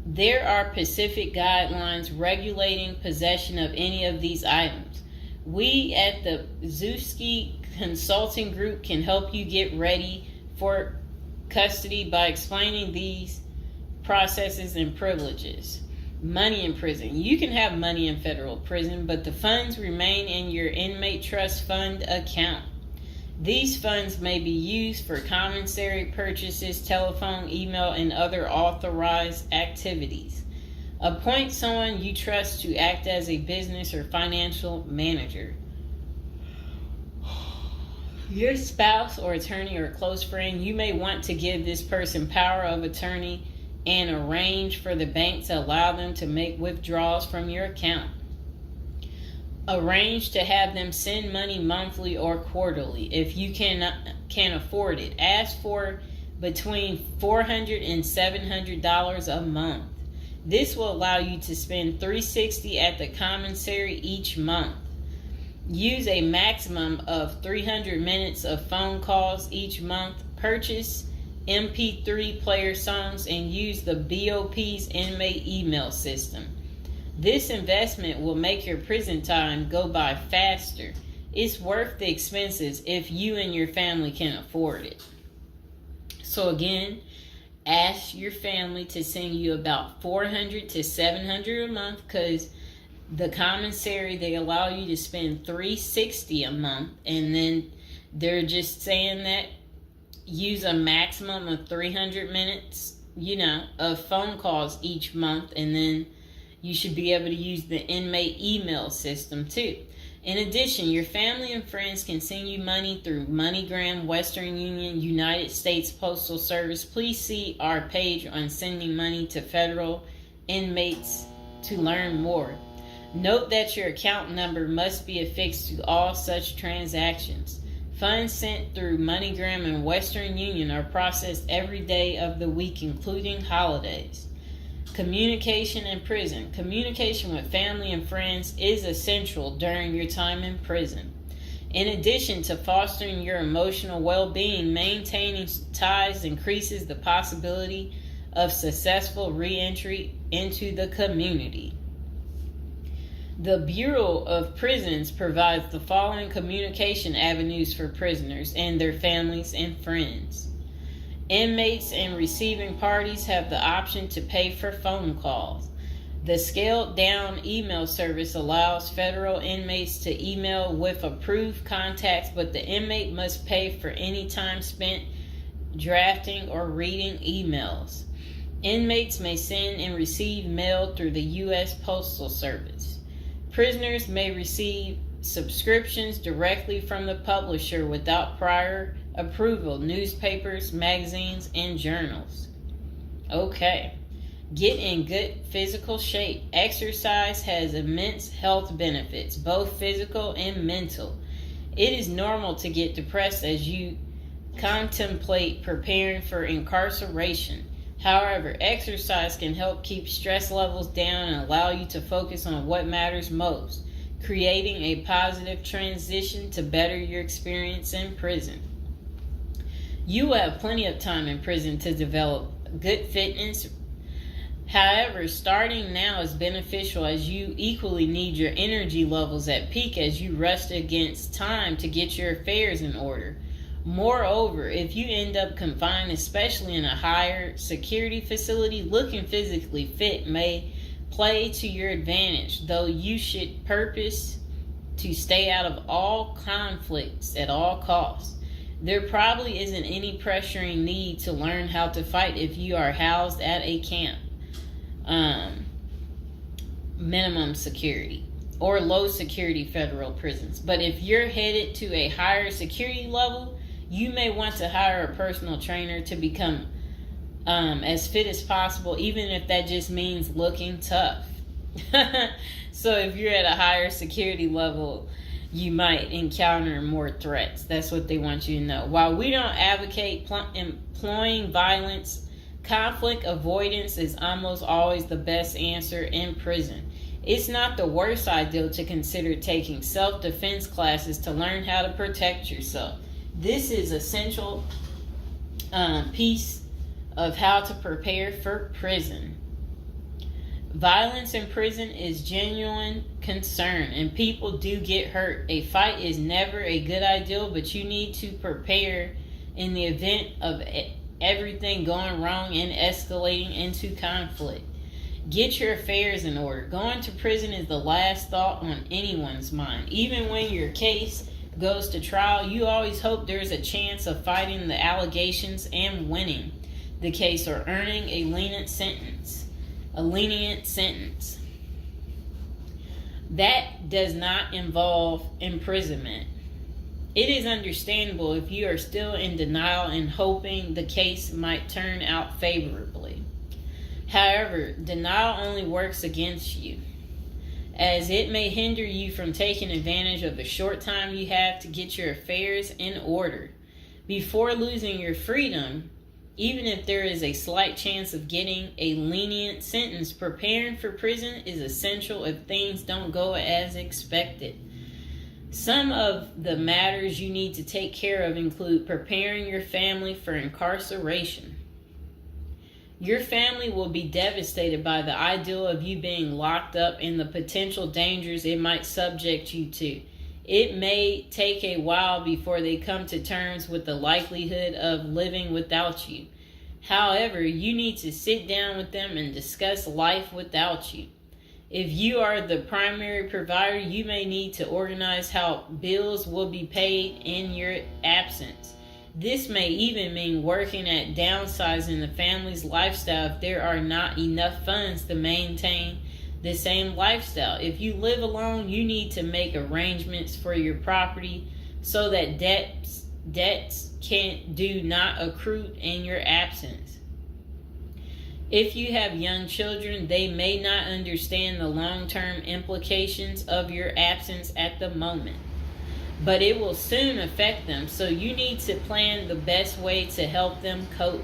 A: there are specific guidelines regulating possession of any of these items. We at the Zuski Consulting Group can help you get ready for custody by explaining these processes and privileges. Money in prison. You can have money in federal prison, but the funds remain in your inmate trust fund account. These funds may be used for commissary purchases, telephone, email, and other authorized activities. Appoint someone you trust to act as a business or financial manager. Your spouse or attorney or close friend, you may want to give this person power of attorney and arrange for the bank to allow them to make withdrawals from your account. Arrange to have them send money monthly or quarterly if you can afford it. Ask for between $400 and $700 a month. This will allow you to spend $360 at the commissary each month. Use a maximum of 300 minutes of phone calls each month. Purchase MP3 player songs and use the BOP's inmate email system. This investment will make your prison time go by faster. It's worth the expenses if you and your family can afford it. So again, ask your family to send you about $400 to $700 a month, because the commissary, they allow you to spend $360 a month, and then they're just saying that use a maximum of 300 minutes, of phone calls each month, and then you should be able to use the inmate email system too. In addition, your family and friends can send you money through MoneyGram, Western Union, United States Postal Service. Please see our page on sending money to federal inmates to learn more. Note that your account number must be affixed to all such transactions. Funds sent through MoneyGram and Western Union are processed every day of the week, including holidays. Communication in prison. Communication with family and friends is essential during your time in prison. In addition to fostering your emotional well-being, maintaining ties increases the possibility of successful re-entry into the community. The Bureau of Prisons provides the following communication avenues for prisoners and their families and friends. Inmates and receiving parties have the option to pay for phone calls. The scaled-down email service allows federal inmates to email with approved contacts, but the inmate must pay for any time spent drafting or reading emails. Inmates may send and receive mail through the U.S. Postal Service. Prisoners may receive subscriptions directly from the publisher without prior approval, newspapers, magazines, and journals. Okay. Get in good physical shape. Exercise has immense health benefits, both physical and mental. It is normal to get depressed as you contemplate preparing for incarceration. However, exercise can help keep stress levels down and allow you to focus on what matters most, creating a positive transition to better your experience in prison. You will have plenty of time in prison to develop good fitness. However, starting now is beneficial as you equally need your energy levels at peak as you rush against time to get your affairs in order. Moreover, if you end up confined, especially in a higher security facility, looking physically fit may play to your advantage, though you should purpose to stay out of all conflicts at all costs. There probably isn't any pressuring need to learn how to fight if you are housed at a camp. Minimum security. or low security federal prisons. But if you're headed to a higher security level, you may want to hire a personal trainer to become as fit as possible, even if that just means looking tough. So if you're at a higher security level, you might encounter more threats. That's what they want you to know. While we don't advocate employing violence, conflict avoidance is almost always the best answer in prison. It's not the worst idea to consider taking self-defense classes to learn how to protect yourself. This is essential piece of how to prepare for prison. Violence in prison is genuine concern, and people do get hurt. A fight is never a good idea, but you need to prepare in the event of everything going wrong and escalating into conflict. Get your affairs in order. Going to prison is the last thought on anyone's mind. Even when your case goes to trial, you always hope there's a chance of fighting the allegations and winning the case or earning a lenient sentence. That does not involve imprisonment. It is understandable if you are still in denial and hoping the case might turn out favorably. However, denial only works against you, as it may hinder you from taking advantage of the short time you have to get your affairs in order. Before losing your freedom, even if there is a slight chance of getting a lenient sentence, preparing for prison is essential if things don't go as expected. Some of the matters you need to take care of include preparing your family for incarceration. Your family will be devastated by the idea of you being locked up and the potential dangers it might subject you to. It may take a while before they come to terms with the likelihood of living without you. However, you need to sit down with them and discuss life without you. If you are the primary provider, you may need to organize how bills will be paid in your absence. This may even mean working at downsizing the family's lifestyle if there are not enough funds to maintain the same lifestyle. If you live alone, you need to make arrangements for your property so that debts do not accrue in your absence. If you have young children, they may not understand the long-term implications of your absence at the moment, but it will soon affect them, so you need to plan the best way to help them cope.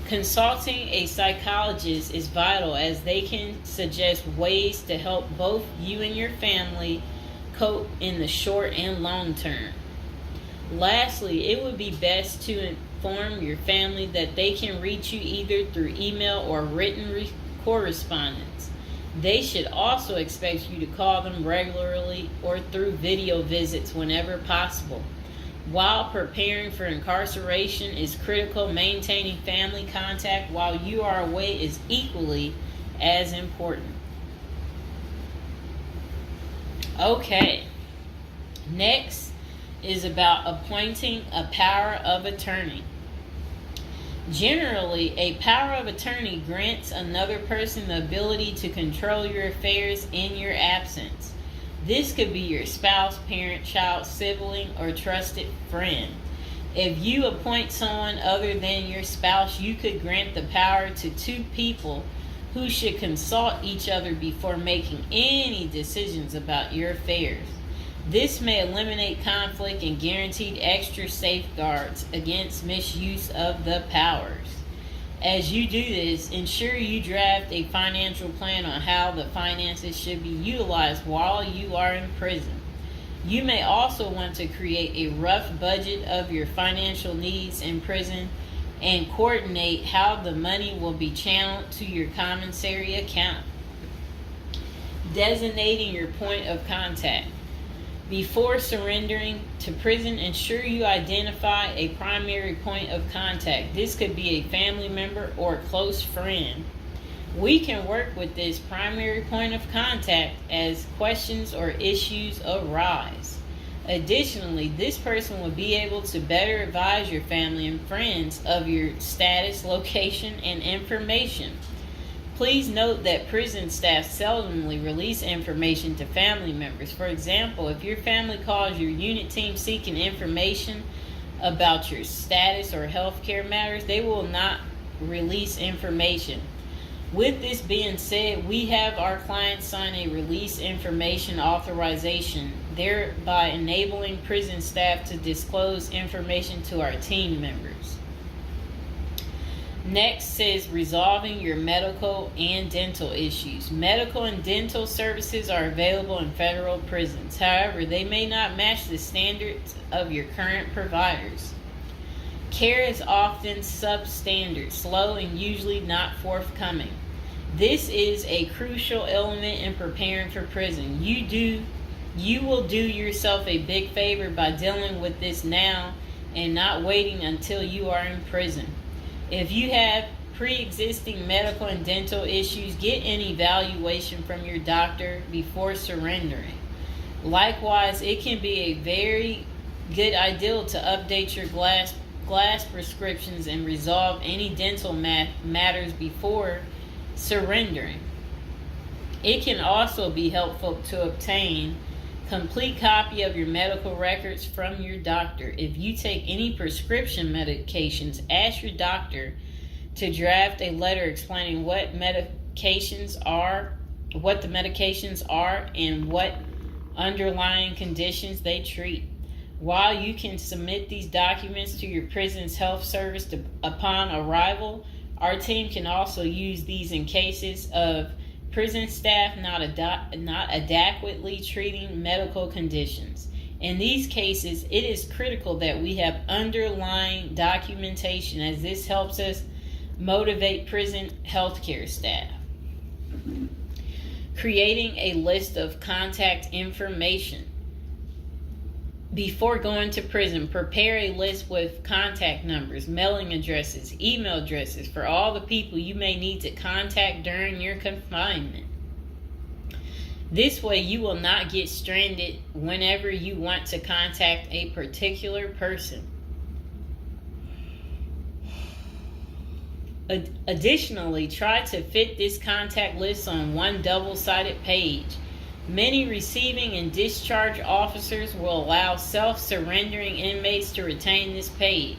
A: Consulting a psychologist is vital, as they can suggest ways to help both you and your family cope in the short and long term. Lastly, it would be best to inform your family that they can reach you either through email or written correspondence. They should also expect you to call them regularly or through video visits whenever possible. While preparing for incarceration is critical, maintaining family contact while you are away is equally as important. Okay, next is about appointing a power of attorney. Generally, a power of attorney grants another person the ability to control your affairs in your absence. This could be your spouse, parent, child, sibling, or trusted friend. If you appoint someone other than your spouse, you could grant the power to two people who should consult each other before making any decisions about your affairs. This may eliminate conflict and guarantee extra safeguards against misuse of the powers. As you do this, ensure you draft a financial plan on how the finances should be utilized while you are in prison. You may also want to create a rough budget of your financial needs in prison and coordinate how the money will be channeled to your commissary account. Designating your point of contact. Before surrendering to prison, ensure you identify a primary point of contact. This could be a family member or a close friend. We can work with this primary point of contact as questions or issues arise. Additionally, this person will be able to better advise your family and friends of your status, location, and information. Please note that prison staff seldomly release information to family members. For example, if your family calls your unit team seeking information about your status or healthcare matters, they will not release information. With this being said, we have our clients sign a release information authorization, thereby enabling prison staff to disclose information to our team members. Next says resolving your medical and dental issues. Medical and dental services are available in federal prisons. However, they may not match the standards of your current providers. Care is often substandard, slow, and usually not forthcoming. This is a crucial element in preparing for prison. You will do yourself a big favor by dealing with this now and not waiting until you are in prison. If you have pre-existing medical and dental issues, get an evaluation from your doctor before surrendering. Likewise, it can be a very good idea to update your glass prescriptions and resolve any dental matters before surrendering. It can also be helpful to obtain complete copy of your medical records from your doctor. If you take any prescription medications, ask your doctor to draft a letter explaining what the medications are, and what underlying conditions they treat. While you can submit these documents to your prison's health service upon arrival, our team can also use these in cases of prison staff not adequately treating medical conditions. In these cases, it is critical that we have underlying documentation, as this helps us motivate prison healthcare staff. Creating a list of contact information. Before going to prison, prepare a list with contact numbers, mailing addresses, email addresses for all the people you may need to contact during your confinement. This way, you will not get stranded whenever you want to contact a particular person. Additionally, try to fit this contact list on one double-sided page. Many receiving and discharge officers will allow self-surrendering inmates to retain this page.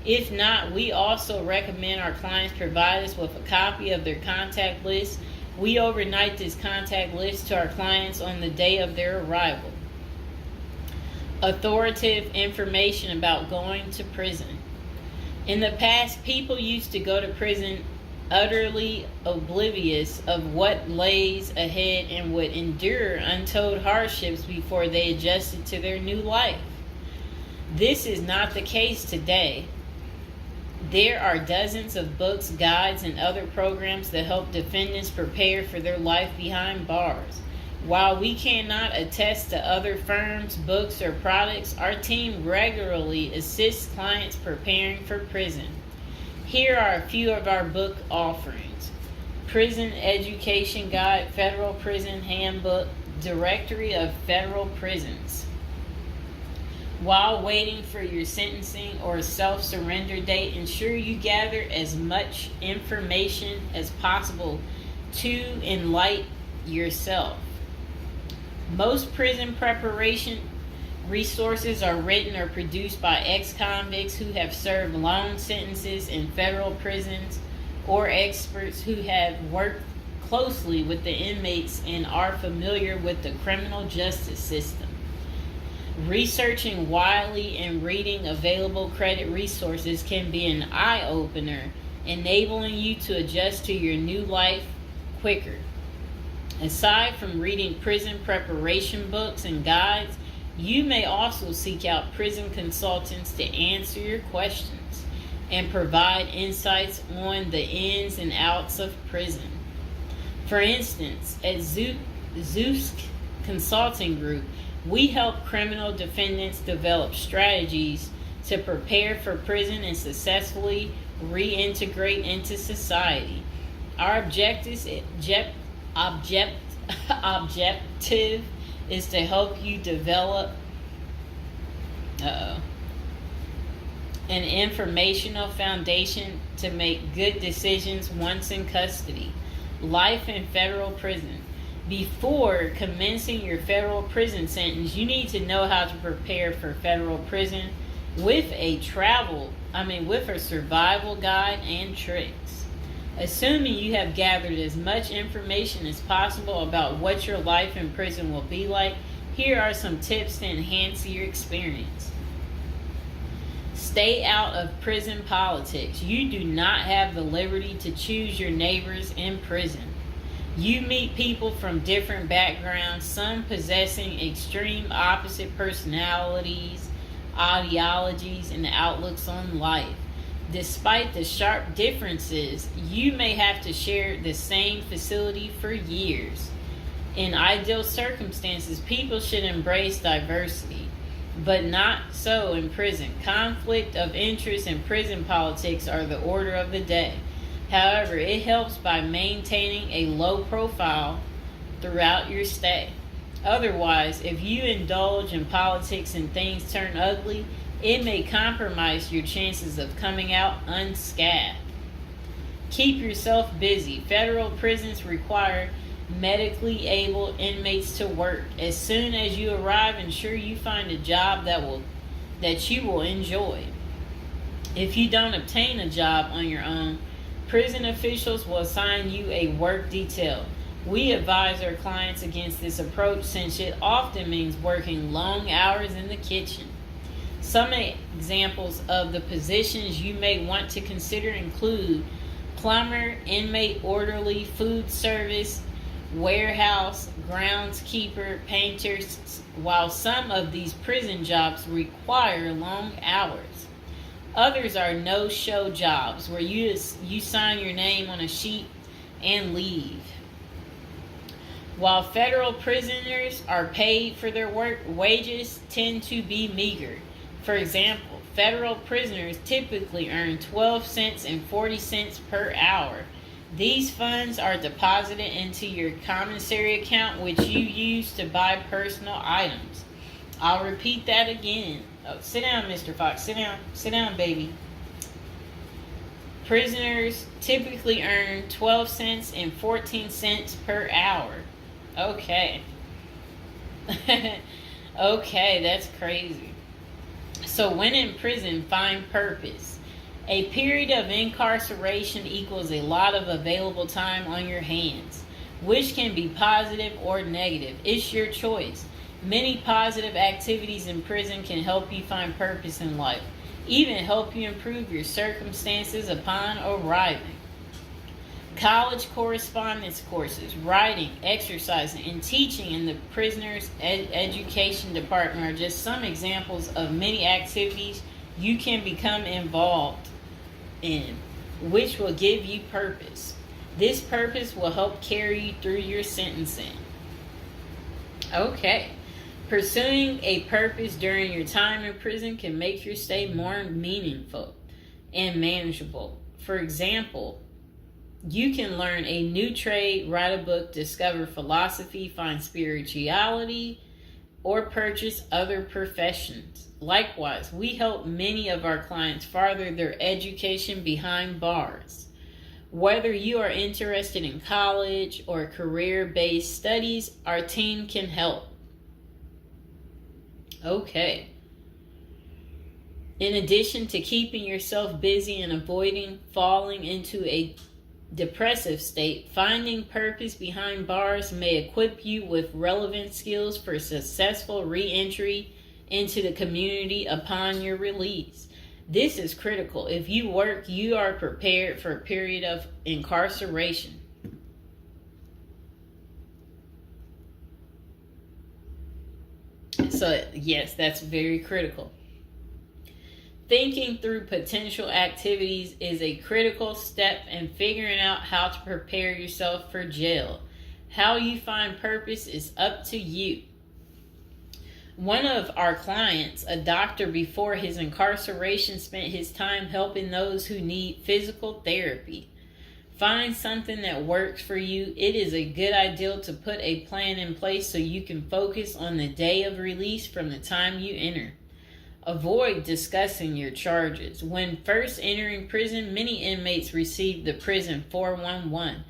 A: If not, we also recommend our clients provide us with a copy of their contact list. We overnight this contact list to our clients on the day of their arrival. Authoritative information about going to prison. In the past, people used to go to prison utterly oblivious of what lays ahead and would endure untold hardships before they adjusted to their new life. This is not the case today. There are dozens of books, guides, and other programs that help defendants prepare for their life behind bars. While we cannot attest to other firms, books, or products, our team regularly assists clients preparing for prison. Here are a few of our book offerings: Prison Education Guide, Federal Prison Handbook, Directory of Federal Prisons. While waiting for your sentencing or self-surrender date, ensure you gather as much information as possible to enlighten yourself. Most prison preparation resources are written or produced by ex-convicts who have served long sentences in federal prisons, or experts who have worked closely with the inmates and are familiar with the criminal justice system. Researching widely and reading available credit resources can be an eye-opener, enabling you to adjust to your new life quicker. Aside from reading prison preparation books and guides, you may also seek out prison consultants to answer your questions and provide insights on the ins and outs of prison. For instance, at Zeus Consulting Group, we help criminal defendants develop strategies to prepare for prison and successfully reintegrate into society. Our objective is to help you develop an informational foundation to make good decisions once in custody. Life in federal prison. Before commencing your federal prison sentence, you need to know how to prepare for federal prison with a survival guide and tricks. Assuming you have gathered as much information as possible about what your life in prison will be like, here are some tips to enhance your experience. Stay out of prison politics. You do not have the liberty to choose your neighbors in prison. You meet people from different backgrounds, some possessing extreme opposite personalities, ideologies, and outlooks on life. Despite the sharp differences, you may have to share the same facility for years. In ideal circumstances, people should embrace diversity, but not so in prison. Conflict of interest and prison politics are the order of the day. However, it helps by maintaining a low profile throughout your stay. Otherwise, if you indulge in politics and things turn ugly, it may compromise your chances of coming out unscathed. Keep yourself busy. Federal prisons require medically able inmates to work. As soon as you arrive, ensure you find a job that you will enjoy. If you don't obtain a job on your own, prison officials will assign you a work detail. We advise our clients against this approach since it often means working long hours in the kitchen. Some examples of the positions you may want to consider include plumber, inmate orderly, food service, warehouse, groundskeeper, painters. While some of these prison jobs require long hours, others are no-show jobs where you sign your name on a sheet and leave. While federal prisoners are paid for their work, wages tend to be meager. For example, federal prisoners typically earn 12 cents and 40 cents per hour. These funds are deposited into your commissary account, which you use to buy personal items. I'll repeat that again. Oh, sit down, Mr. Fox. Sit down. Sit down, baby. Prisoners typically earn 12 cents and 14 cents per hour. Okay. Okay, that's crazy. So when in prison, find purpose. A period of incarceration equals a lot of available time on your hands, which can be positive or negative. It's your choice. Many positive activities in prison can help you find purpose in life, even help you improve your circumstances upon arriving. College correspondence courses, writing, exercising, and teaching in the prisoner's education department are just some examples of many activities you can become involved in, which will give you purpose. This purpose will help carry you through your sentencing. Okay. Pursuing a purpose during your time in prison can make your stay more meaningful and manageable. For example, you can learn a new trade, write a book, discover philosophy, find spirituality, or purchase other professions. Likewise, we help many of our clients further their education behind bars. Whether you are interested in college or career-based studies, our team can help. Okay. In addition to keeping yourself busy and avoiding falling into a depressive state, finding purpose behind bars may equip you with relevant skills for successful re-entry into the community upon your release. This is critical. If you work, you are prepared for a period of incarceration. So, yes, that's very critical. Thinking through potential activities is a critical step in figuring out how to prepare yourself for jail. How you find purpose is up to you. One of our clients, a doctor before his incarceration, spent his time helping those who need physical therapy. Find something that works for you. It is a good idea to put a plan in place so you can focus on the day of release from the time you enter. Avoid discussing your charges. When first entering prison, many inmates receive the prison 411,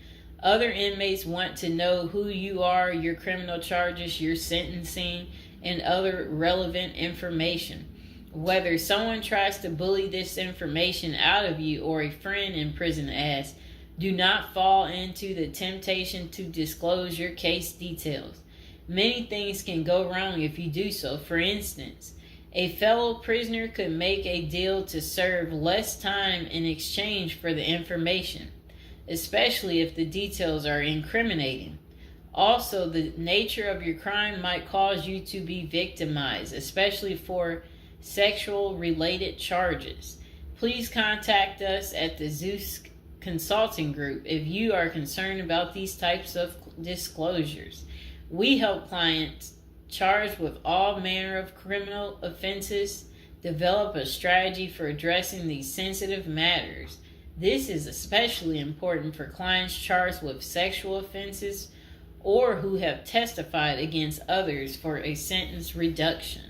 A: Other inmates want to know who you are, your criminal charges, your sentencing, and other relevant information. Whether someone tries to bully this information out of you or a friend in prison asks, do not fall into the temptation to disclose your case details. Many things can go wrong if you do so. For instance, a fellow prisoner could make a deal to serve less time in exchange for the information, especially if the details are incriminating. Also, the nature of your crime might cause you to be victimized, especially for sexual-related charges. Please contact us at the Zeus Consulting Group if you are concerned about these types of disclosures. We help clients charged with all manner of criminal offenses develop a strategy for addressing these sensitive matters. This is especially important for clients charged with sexual offenses or who have testified against others for a sentence reduction.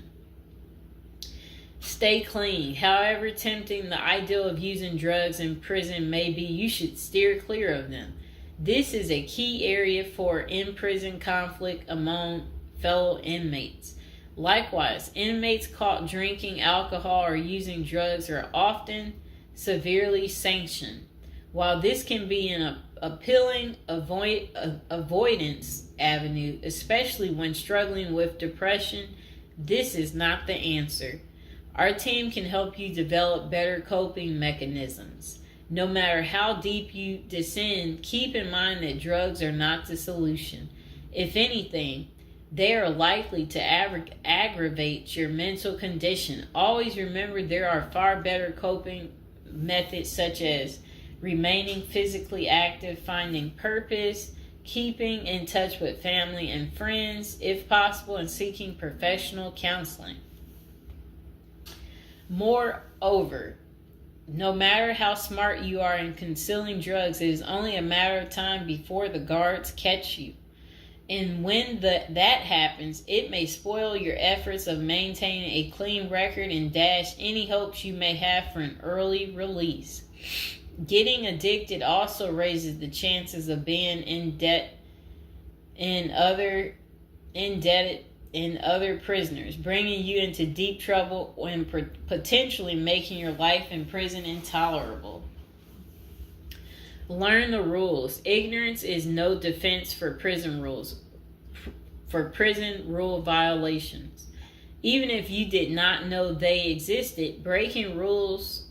A: Stay clean. However tempting the ideal of using drugs in prison may be, you should steer clear of them. This is a key area for in-prison conflict among fellow inmates. Likewise, inmates caught drinking alcohol or using drugs are often severely sanctioned. While this can be an appealing avoidance avenue, especially when struggling with depression, this is not the answer. Our team can help you develop better coping mechanisms. No matter how deep you descend, keep in mind that drugs are not the solution. If anything, they are likely to aggravate your mental condition. Always remember there are far better coping methods such as remaining physically active, finding purpose, keeping in touch with family and friends, if possible, and seeking professional counseling. Moreover, no matter how smart you are in concealing drugs, it is only a matter of time before the guards catch you. And when that happens, it may spoil your efforts of maintaining a clean record and dash any hopes you may have for an early release. Getting addicted also raises the chances of being indebted in other prisoners, bringing you into deep trouble and potentially making your life in prison intolerable. Learn the rules. Ignorance is no defense for prison rules, for prison rule violations. Even if you did not know they existed, breaking rules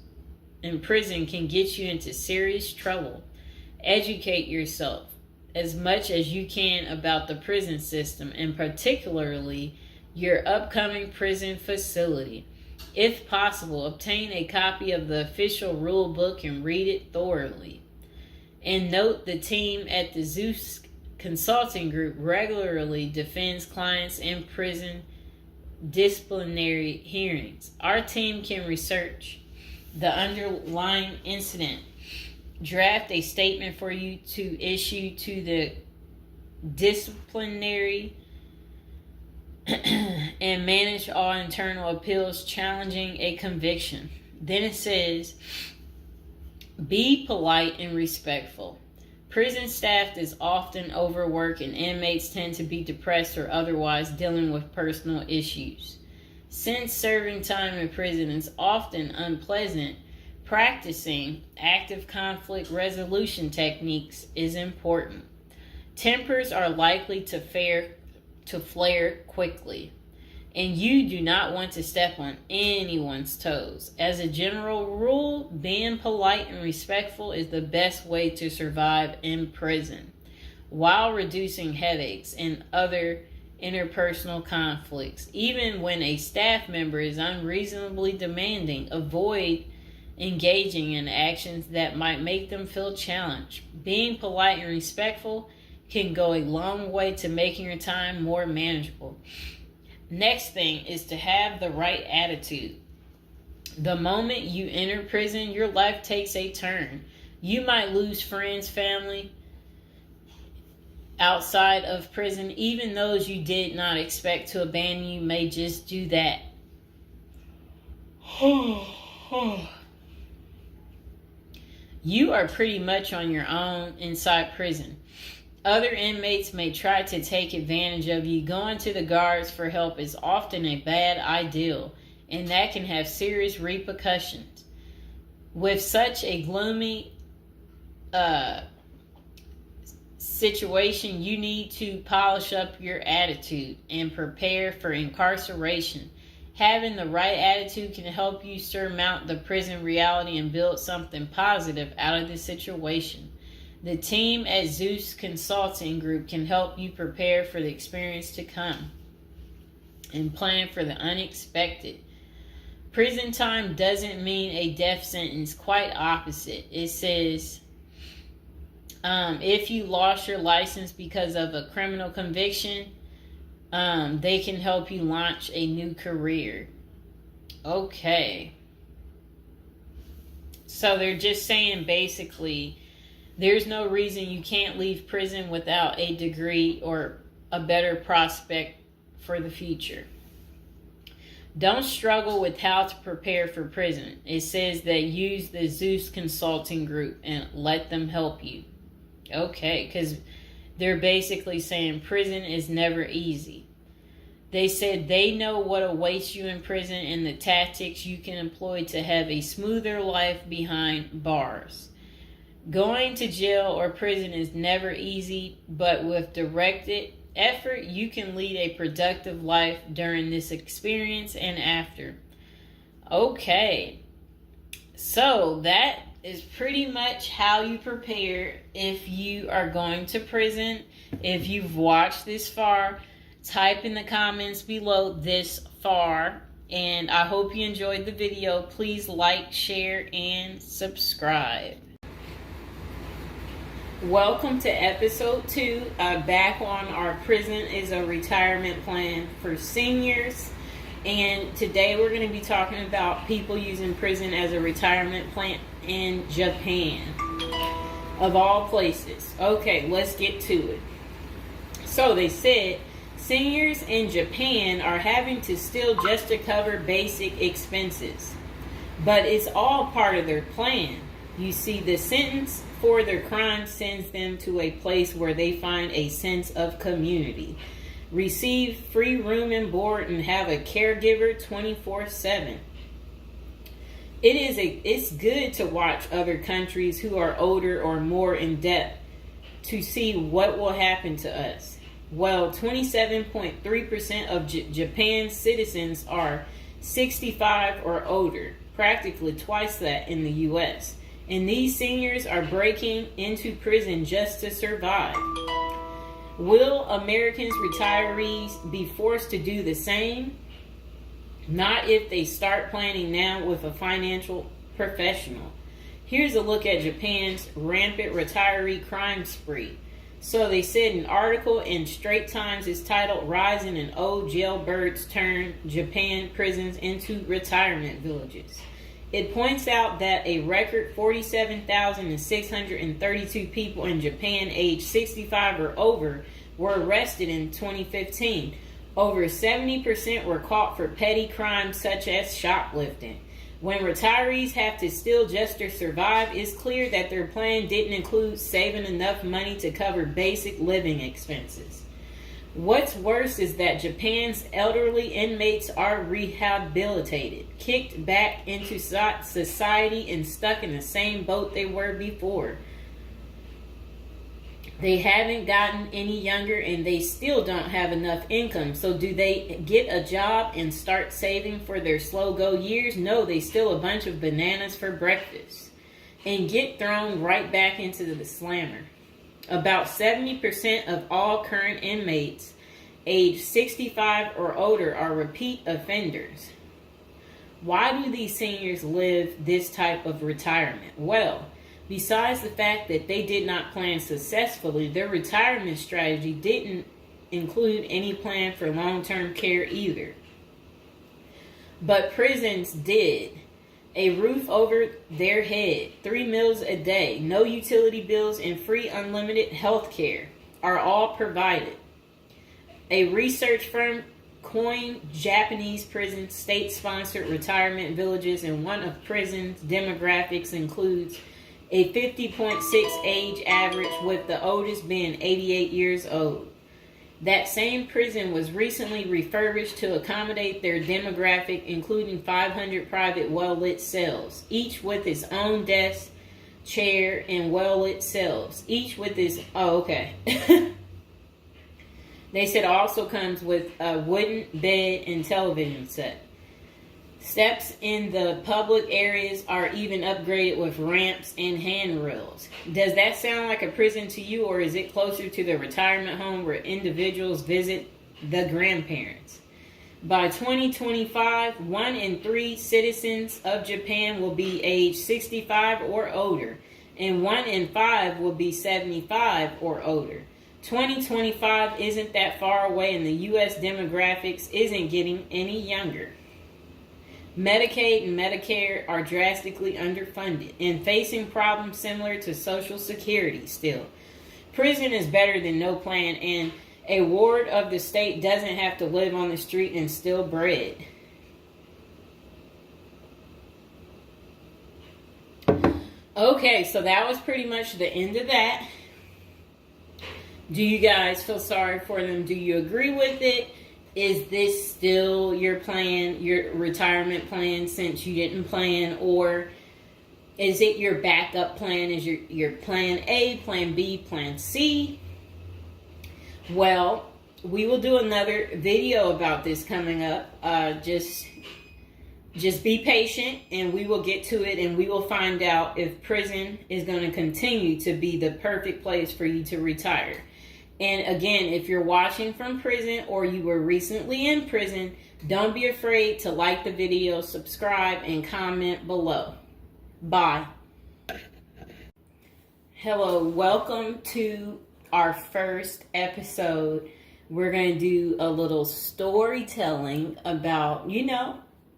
A: in prison can get you into serious trouble. Educate yourself as much as you can about the prison system, and particularly your upcoming prison facility. If possible, obtain a copy of the official rule book and read it thoroughly. And note, the team at the Zeus Consulting Group regularly defends clients in prison disciplinary hearings. Our team can research the underlying incident, draft a statement for you to issue to the disciplinary and manage all internal appeals challenging a conviction. Then it says, be polite and respectful. Prison staff is often overworked and inmates tend to be depressed or otherwise dealing with personal issues. Since serving time in prison is often unpleasant, practicing active conflict resolution techniques is important. Tempers are likely to flare quickly, and you do not want to step on anyone's toes. As a general rule, being polite and respectful is the best way to survive in prison, while reducing headaches and other interpersonal conflicts. Even when a staff member is unreasonably demanding, avoid engaging in actions that might make them feel challenged. Being polite and respectful can go a long way to making your time more manageable. Next thing is to have the right attitude. The moment you enter prison, your life takes a turn. You might lose friends, family outside of prison. Even those you did not expect to abandon you may just do that. You are pretty much on your own inside prison. Other inmates may try to take advantage of you. Going to the guards for help is often a bad idea, and that can have serious repercussions. With such a gloomy situation, you need to polish up your attitude and prepare for incarceration. Having the right attitude can help you surmount the prison reality and build something positive out of the situation. The team at Zeus Consulting Group can help you prepare for the experience to come and plan for the unexpected. Prison time doesn't mean a death sentence, quite opposite. It says if you lost your license because of a criminal conviction, they can help you launch a new career. Okay. So they're just saying basically there's no reason you can't leave prison without a degree or a better prospect for the future. Don't struggle with how to prepare for prison. It says that use the Zeus Consulting Group and let them help you. Okay, because they're basically saying prison is never easy. They said they know what awaits you in prison and the tactics you can employ to have a smoother life behind bars. Going to jail or prison is never easy, but with directed effort, you can lead a productive life during this experience and after. Okay, so that is pretty much how you prepare if you are going to prison. If you've watched this far, type in the comments below this far, and I hope you enjoyed the video. Please like, share, and subscribe. Welcome to episode 2, back on our Prison is a Retirement Plan for Seniors. And today we're going to be talking about people using prison as a retirement plan in Japan, of all places. Okay, let's get to it. So they said seniors in Japan are having to steal just to cover basic expenses, but it's all part of their plan. You see, the sentence for their crime sends them to a place where they find a sense of community, receive free room and board, and have a caregiver 24/7. It's good to watch other countries who are older or more in depth to see what will happen to us. Well, 27.3% of Japan's citizens are 65 or older, practically twice that in the U.S. And these seniors are breaking into prison just to survive. Will Americans retirees be forced to do the same? Not if they start planning now with a financial professional. Here's a look at Japan's rampant retiree crime spree. So they said an article in Straits Times is titled "Rising in Old Jailbirds Turn Japan Prisons into Retirement Villages." It points out that a record 47,632 people in Japan aged 65 or over were arrested in 2015. Over 70% were caught for petty crimes such as shoplifting. When retirees have to steal just to survive, it's clear that their plan didn't include saving enough money to cover basic living expenses. What's worse is that Japan's elderly inmates are rehabilitated, kicked back into society, and stuck in the same boat they were before. They haven't gotten any younger, and they still don't have enough income. So do they get a job and start saving for their slow-go years? No, they steal a bunch of bananas for breakfast and get thrown right back into the slammer. About 70% of all current inmates aged 65 or older are repeat offenders. Why do these seniors live this type of retirement? Well, besides the fact that they did not plan successfully, their retirement strategy didn't include any plan for long-term care either. But prisons did. A roof over their head, 3 meals a day, no utility bills, and free unlimited health care are all provided. A research firm coined Japanese prison state-sponsored retirement villages, and one of prison's demographics includes a 50.6 age average, with the oldest being 88 years old. That same prison was recently refurbished to accommodate their demographic, including 500 private well-lit cells, each with its own desk, chair, and well-lit cells, each with its... Oh, okay. They said it also comes with a wooden bed and television set. Steps in the public areas are even upgraded with ramps and handrails. Does that sound like a prison to you, or is it closer to the retirement home where individuals visit the grandparents? By 2025, 1 in 3 citizens of Japan will be age 65 or older, and 1 in 5 will be 75 or older. 2025 isn't that far away, and the U.S. demographics isn't getting any younger. Medicaid and Medicare are drastically underfunded and facing problems similar to Social Security still. Prison is better than no plan, and a ward of the state doesn't have to live on the street and steal bread. Okay, so that was pretty much the end of that. Do you guys feel sorry for them? Do you agree with it? Is this still your plan, your retirement plan, since you didn't plan? Or is it your backup plan? Is your plan A, plan B, plan C? Well, we will do another video about this coming up. Just be patient, and we will get to it, and we will find out if prison is going to continue to be the perfect place for you to retire. And again, if you're watching from prison or you were recently in prison, don't be afraid to like the video, subscribe, and comment below. Bye. Hello, welcome to our first episode. We're going to do a little storytelling about,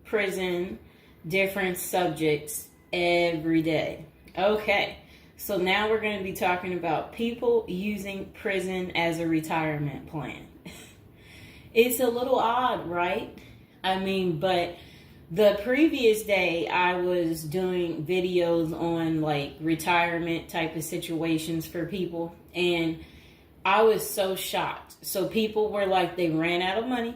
A: prison, different subjects every day. Okay. So now we're going to be talking about people using prison as a retirement plan. It's a little odd, right? But the previous day I was doing videos on like retirement type of situations for people, and I was so shocked. So people were like, they ran out of money,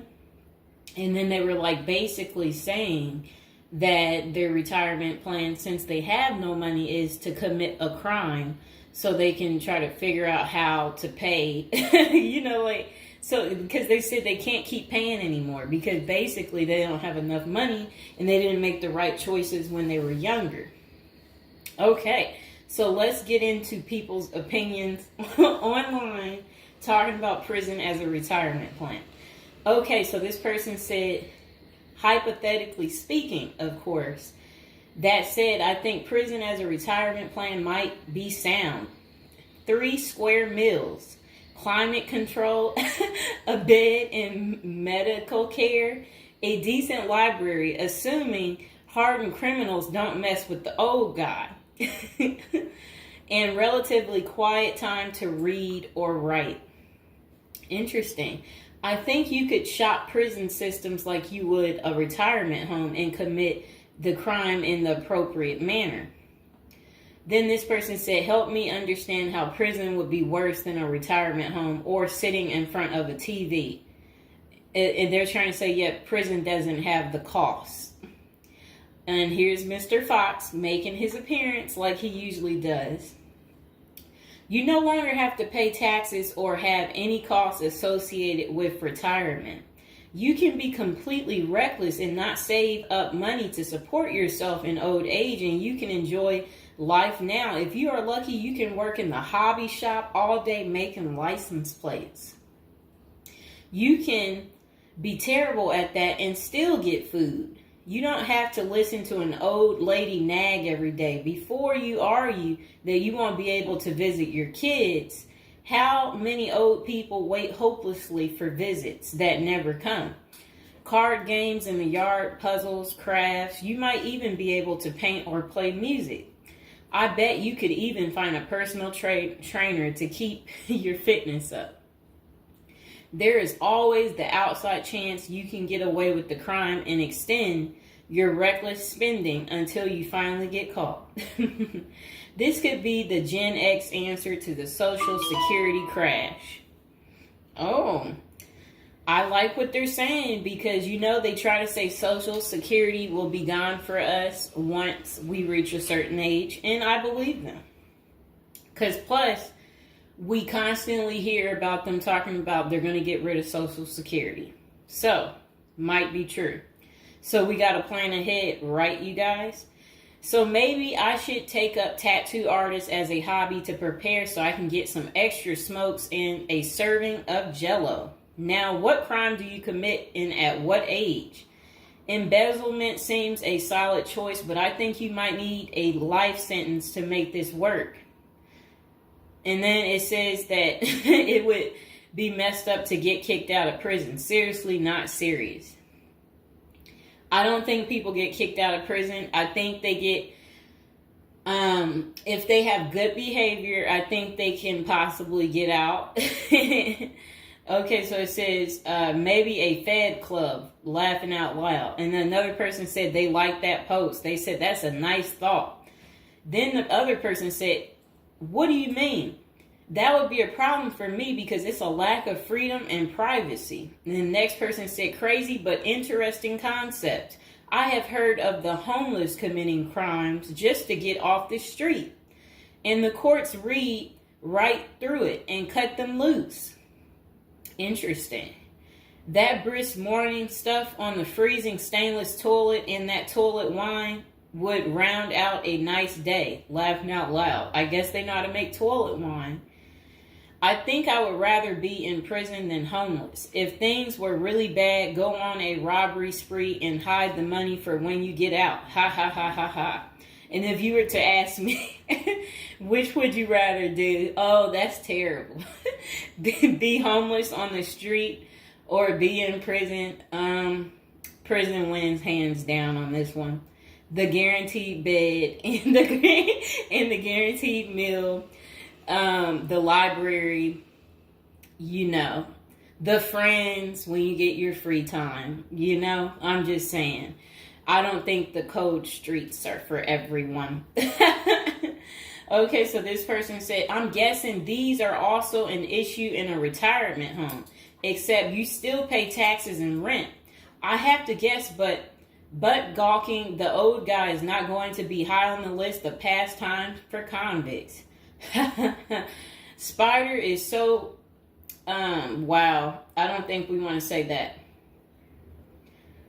A: and then they were like basically saying that their retirement plan, since they have no money, is to commit a crime so they can try to figure out how to pay, because they said they can't keep paying anymore because basically they don't have enough money and they didn't make the right choices when they were younger. Okay, so let's get into people's opinions online talking about prison as a retirement plan. Okay, so this person said, hypothetically speaking, of course, that said, I think prison as a retirement plan might be sound. 3 square meals, climate control, a bed and medical care, a decent library, assuming hardened criminals don't mess with the old guy, and relatively quiet time to read or write. Interesting. I think you could shop prison systems like you would a retirement home and commit the crime in the appropriate manner. Then this person said, help me understand how prison would be worse than a retirement home or sitting in front of a TV. And they're trying to say, yeah, prison doesn't have the cost. And here's Mr. Fox making his appearance like he usually does. You no longer have to pay taxes or have any costs associated with retirement. You can be completely reckless and not save up money to support yourself in old age, and you can enjoy life now. If you are lucky, you can work in the hobby shop all day making license plates. You can be terrible at that and still get food. You don't have to listen to an old lady nag every day before you argue that you won't be able to visit your kids. How many old people wait hopelessly for visits that never come? Card games in the yard, puzzles, crafts. You might even be able to paint or play music. I bet you could even find a personal trainer to keep your fitness up. There is always the outside chance you can get away with the crime and extend your reckless spending until you finally get caught. This could be the Gen X answer to the Social Security crash. Oh, I like what they're saying because, you know, they try to say Social Security will be gone for us once we reach a certain age, and I believe them. Because plus, we constantly hear about them talking about they're going to get rid of Social Security. So, might be true. So we got to plan ahead, right, you guys? So maybe I should take up tattoo artists as a hobby to prepare so I can get some extra smokes and a serving of Jell-O. Now, what crime do you commit and at what age? Embezzlement seems a solid choice, but I think you might need a life sentence to make this work. And then it says that it would be messed up to get kicked out of prison. Seriously, not serious. I don't think people get kicked out of prison. I think they get, if they have good behavior, I think they can possibly get out. Okay, so it says maybe a Fed club, laughing out loud. And another person said they liked that post. They said that's a nice thought. Then the other person said, what do you mean? That would be a problem for me because it's a lack of freedom and privacy. And the next person said, crazy but interesting concept. I have heard of the homeless committing crimes just to get off the street. And the courts read right through it and cut them loose. Interesting. That brisk morning stuff on the freezing stainless toilet and that toilet wine would round out a nice day. Laughing out loud. I guess they know how to make toilet wine. I think I would rather be in prison than homeless. If things were really bad, go on a robbery spree and hide the money for when you get out. Ha ha ha ha ha. And if you were to ask me, which would you rather do? Oh, that's terrible. Be homeless on the street or be in prison. Prison wins hands down on this one. The guaranteed bed and the guaranteed meal. The library, you know, the friends when you get your free time, you know, I'm just saying, I don't think the cold streets are for everyone. Okay, so this person said, I'm guessing these are also an issue in a retirement home, except you still pay taxes and rent. I have to guess, but gawking, the old guy is not going to be high on the list of pastimes for convicts. Spider is so wow, I don't think we want to say that.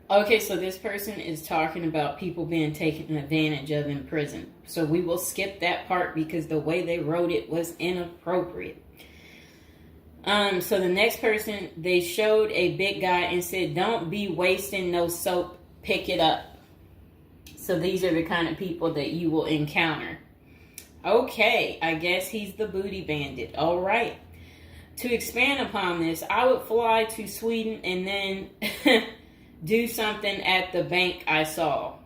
A: Okay, so this person is talking about people being taken advantage of in prison, so we will skip that part because the way they wrote it was inappropriate. So the next person, they showed a big guy and said, don't be wasting no soap, pick it up. So these are the kind of people that you will encounter. Okay, I guess he's the booty bandit. All right. To expand upon this, I would fly to Sweden and then do something at the bank I saw.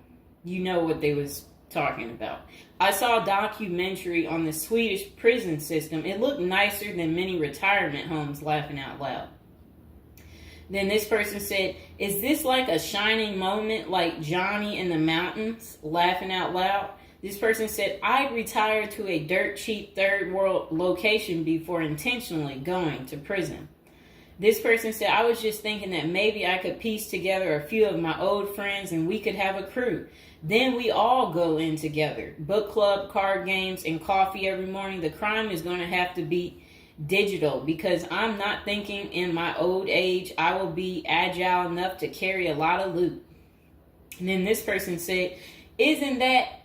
A: You know what they was talking about. I saw a documentary on the Swedish prison system. It looked nicer than many retirement homes, laughing out loud. Then this person said, is this like a shining moment like Johnny in the Mountains, laughing out loud? This person said, I'd retire to a dirt cheap third world location before intentionally going to prison. This person said, I was just thinking that maybe I could piece together a few of my old friends and we could have a crew. Then we all go in together. Book club, card games, and coffee every morning. The crime is going to have to be digital because I'm not thinking in my old age I will be agile enough to carry a lot of loot. And then this person said, isn't that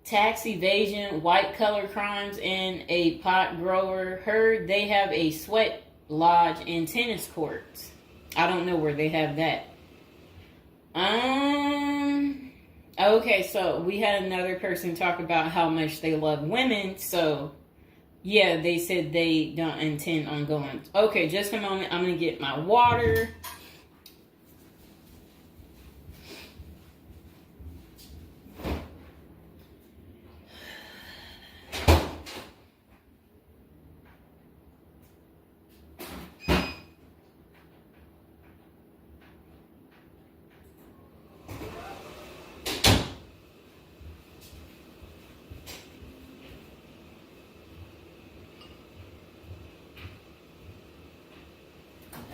A: tax evasion, white collar crimes, and a pot grower? Heard they have a sweat lodge and tennis courts. I don't know where they have that. Okay, so we had another person talk about how much they love women. So yeah, they said they don't intend on going. Okay, just a moment. I'm gonna get my water.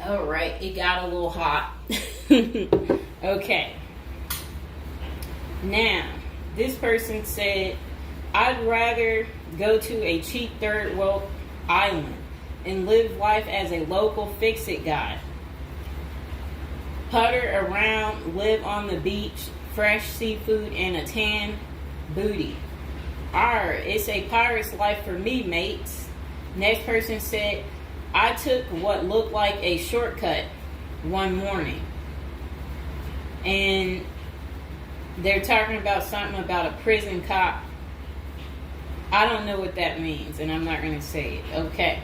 A: All right, it got a little hot. Okay. Now, this person said, I'd rather go to a cheap third world island and live life as a local fix-it guy. Putter around, live on the beach, fresh seafood, and a tan booty. It's a pirate's life for me, mates. Next person said, I took what looked like a shortcut one morning. And they're talking about something about a prison cop. I don't know what that means, and I'm not going to say it. Okay.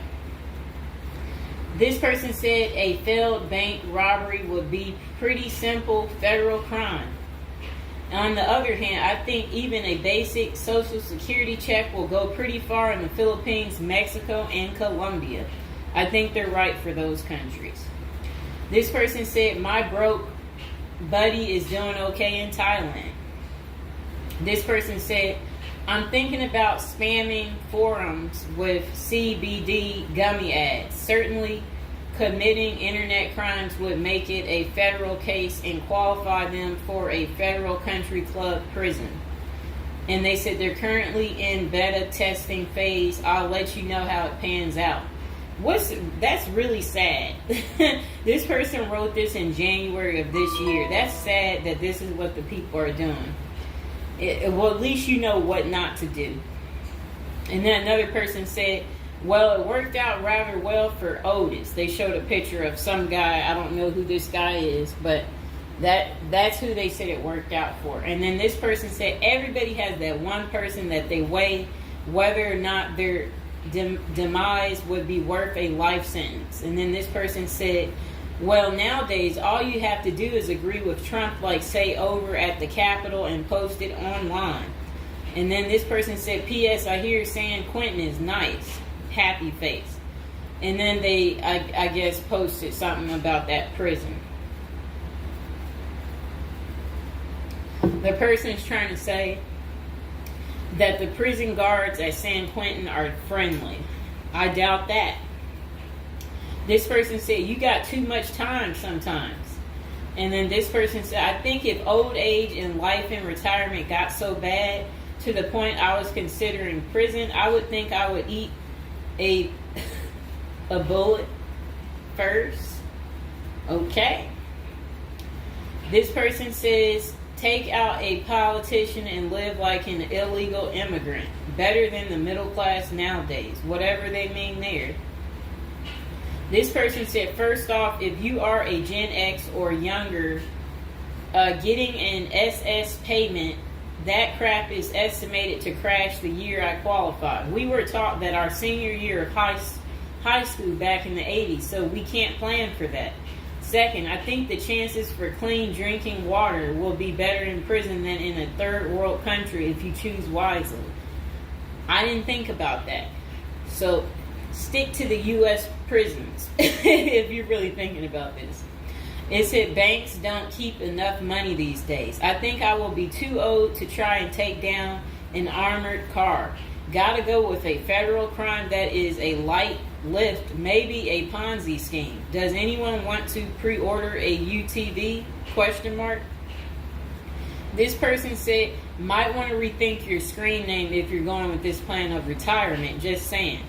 A: This person said a failed bank robbery would be pretty simple federal crime. On the other hand, I think even a basic social security check will go pretty far in the Philippines, Mexico, and Colombia. I think they're right for those countries. This person said, my broke buddy is doing okay in Thailand. This person said, I'm thinking about spamming forums with CBD gummy ads. Certainly, committing internet crimes would make it a federal case and qualify them for a federal country club prison. And they said they're currently in beta testing phase. I'll let you know how it pans out. That's really sad. This person wrote this in January of this year. That's sad that this is what the people are doing. Well, at least you know what not to do. And then another person said, well, it worked out rather well for Otis. They showed a picture of some guy. I don't know who this guy is, but that's who they said it worked out for. And then this person said everybody has that one person that they weigh whether or not their demise would be worth a life sentence. And then this person said, well, nowadays, all you have to do is agree with Trump, like say over at the Capitol and post it online. And then this person said, P.S. I hear San Quentin is nice. Happy face. And then they, I guess, posted something about that prison. The person's trying to say that the prison guards at San Quentin are friendly. I doubt that. This person said, you got too much time sometimes. And then this person said, I think if old age and life in retirement got so bad to the point I was considering prison, I would think I would eat a bullet first. Okay. This person says, take out a politician and live like an illegal immigrant. Better than the middle class nowadays. Whatever they mean there. This person said, first off, if you are a Gen X or younger, getting an SS payment, that crap is estimated to crash the year I qualified. We were taught that our senior year of high school back in the 80s, so we can't plan for that. Second, I think the chances for clean drinking water will be better in prison than in a third world country if you choose wisely. I didn't think about that. So stick to the U.S. prisons if you're really thinking about this. It said banks don't keep enough money these days. I think I will be too old to try and take down an armored car. Gotta go with a federal crime that is a light lift, maybe a Ponzi scheme. Does anyone want to pre-order a UTV? Question mark. This person said, might want to rethink your screen name if you're going with this plan of retirement. Just saying.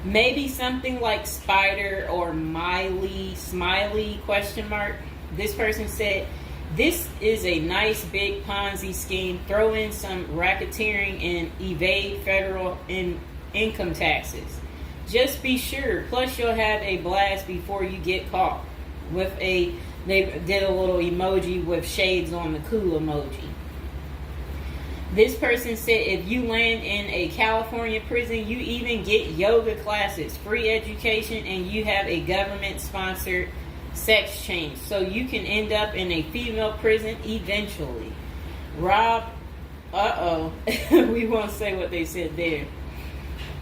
A: Maybe something like Spider or Smiley, question mark. This person said, this is a nice big Ponzi scheme. Throw in some racketeering and evade federal income taxes. Just be sure. Plus you'll have a blast before you get caught. They did a little emoji with shades on the cool emoji. This person said if you land in a California prison, you even get yoga classes, free education, and you have a government-sponsored sex change. So you can end up in a female prison eventually. Rob, we won't say what they said there.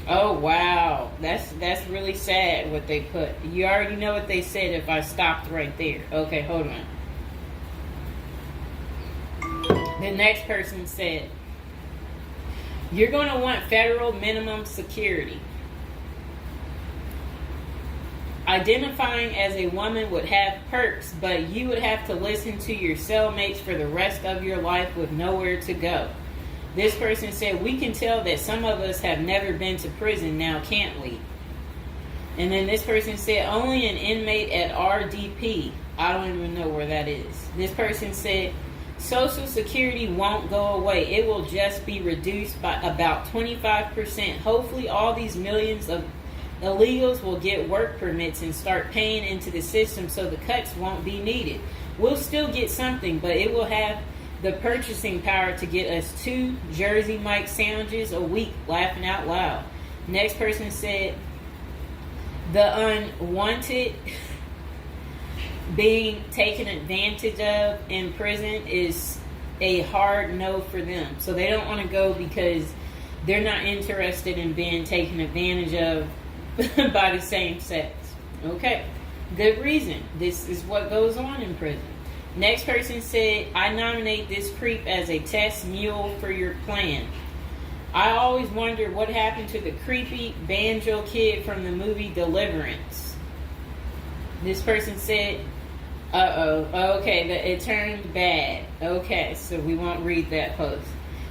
A: Oh, wow. That's really sad what they put. You already know what they said if I stopped right there. Okay, hold on. The next person said, you're going to want federal minimum security. Identifying as a woman would have perks, but you would have to listen to your cellmates for the rest of your life with nowhere to go. This person said, we can tell that some of us have never been to prison now, can't we? And then this person said, only an inmate at RDP. I don't even know where that is. This person said, Social Security won't go away. It will just be reduced by about 25%. Hopefully all these millions of illegals will get work permits and start paying into the system so the cuts won't be needed. We'll still get something, but it will have the purchasing power to get us 2 Jersey Mike sandwiches a week, laughing out loud. Next person said, the unwanted being taken advantage of in prison is a hard no for them. So they don't want to go because they're not interested in being taken advantage of by the same sex. Okay, good reason. This is what goes on in prison. Next person said, I nominate this creep as a test mule for your plan. I always wonder what happened to the creepy banjo kid from the movie Deliverance. This person said, okay, it turned bad. Okay, so we won't read that post.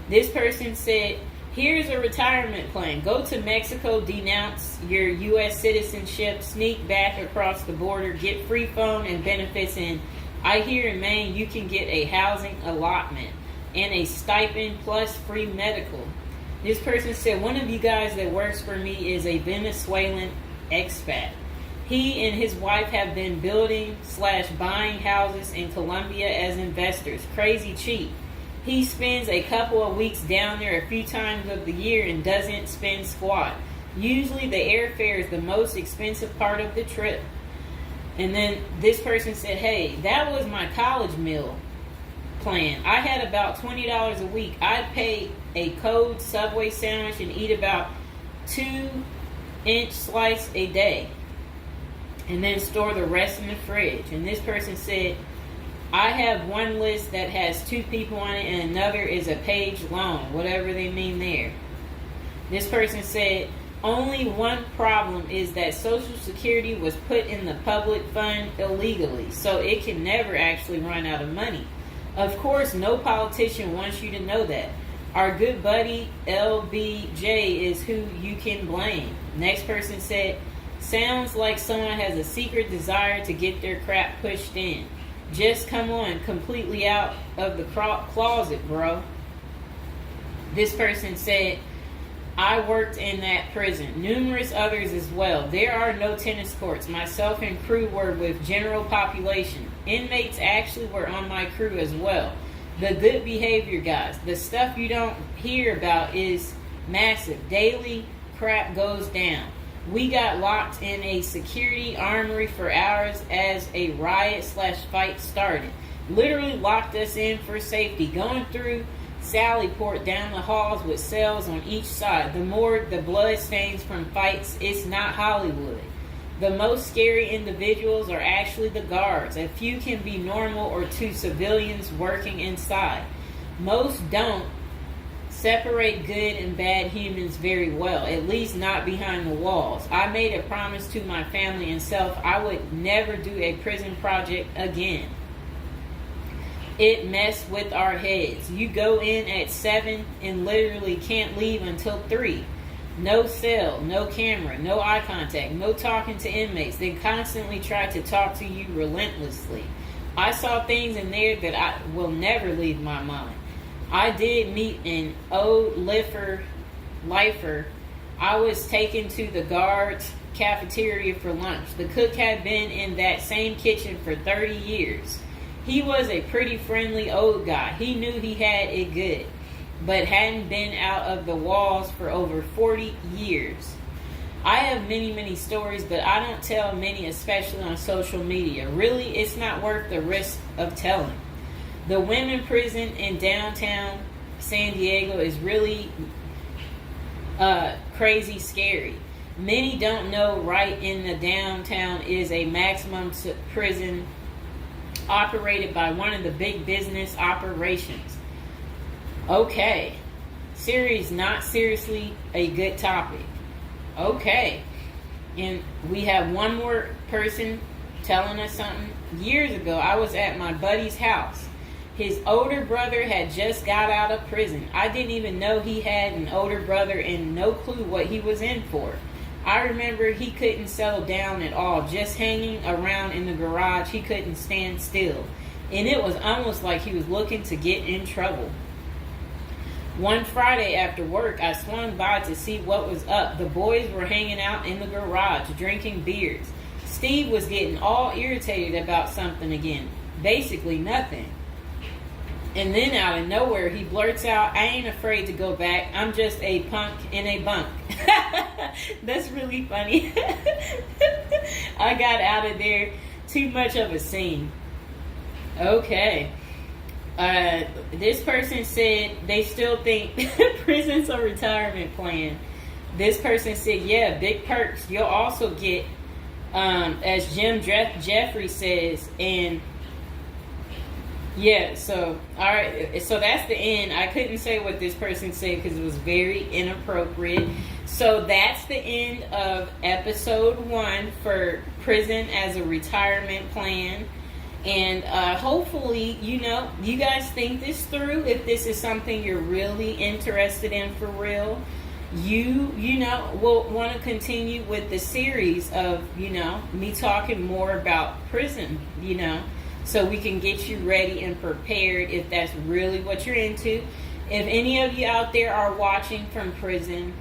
A: This person said, here's a retirement plan. Go to Mexico, denounce your U.S. citizenship, sneak back across the border, get free phone and benefits, and I hear in Maine you can get a housing allotment and a stipend plus free medical. This person said, one of you guys that works for me is a Venezuelan expat. He and his wife have been building/buying houses in Colombia as investors. Crazy cheap. He spends a couple of weeks down there a few times of the year and doesn't spend squat. Usually the airfare is the most expensive part of the trip. And then this person said, hey, that was my college meal plan. I had about $20 a week. I'd pay a cold Subway sandwich and eat about 2-inch slice a day. And then store the rest in the fridge. And this person said, I have one list that has 2 people on it and another is a page long, whatever they mean there. This person said, only one problem is that Social Security was put in the public fund illegally, so it can never actually run out of money. Of course, no politician wants you to know that. Our good buddy LBJ is who you can blame. Next person said, sounds like someone has a secret desire to get their crap pushed in. Just come on, completely out of the closet, bro. This person said, I worked in that prison. Numerous others as well. There are no tennis courts. Myself and crew were with general population. Inmates actually were on my crew as well. The good behavior guys. The stuff you don't hear about is massive. Daily crap goes down. We got locked in a security armory for hours as a riot/fight started. Literally locked us in for safety. Going through Sallyport down the halls with cells on each side. The more the blood stains from fights, it's not Hollywood. The most scary individuals are actually the guards. A few can be normal or 2 civilians working inside. Most don't separate good and bad humans very well, at least not behind the walls. I made a promise to my family and self I would never do a prison project again. It messed with our heads. You go in at 7 and literally can't leave until 3. No cell, no camera, no eye contact, no talking to inmates. They constantly try to talk to you relentlessly. I saw things in there that I will never leave my mind. I did meet an old lifer. I was taken to the guards' cafeteria for lunch. The cook had been in that same kitchen for 30 years. He was a pretty friendly old guy. He knew he had it good, but hadn't been out of the walls for over 40 years. I have many, many stories, but I don't tell many, especially on social media. Really, it's not worth the risk of telling. The women prison in downtown San Diego is really crazy scary. Many don't know right in the downtown is a maximum prison operated by one of the big business operations. Okay. Series not seriously a good topic. Okay. And we have one more person telling us something. Years ago, I was at my buddy's house. His older brother had just got out of prison. I didn't even know he had an older brother and no clue what he was in for. I remember he couldn't settle down at all, just hanging around in the garage. He couldn't stand still. And it was almost like he was looking to get in trouble. One Friday after work, I swung by to see what was up. The boys were hanging out in the garage, drinking beers. Steve was getting all irritated about something again. Basically nothing. And then out of nowhere, he blurts out, "I ain't afraid to go back. I'm just a punk in a bunk." That's really funny. I got out of there. Too much of a scene. Okay. This person said they still think prison's a retirement plan. This person said, yeah, big perks. You'll also get, as Jim Jeffrey says, and yeah, so, all right, so that's the end. I couldn't say what this person said because it was very inappropriate. So that's the end of episode 1 for prison as a retirement plan. And hopefully, you guys think this through. If this is something you're really interested in for real, you will want to continue with the series of, me talking more about prison, so we can get you ready and prepared if that's really what you're into. If any of you out there are watching from prison,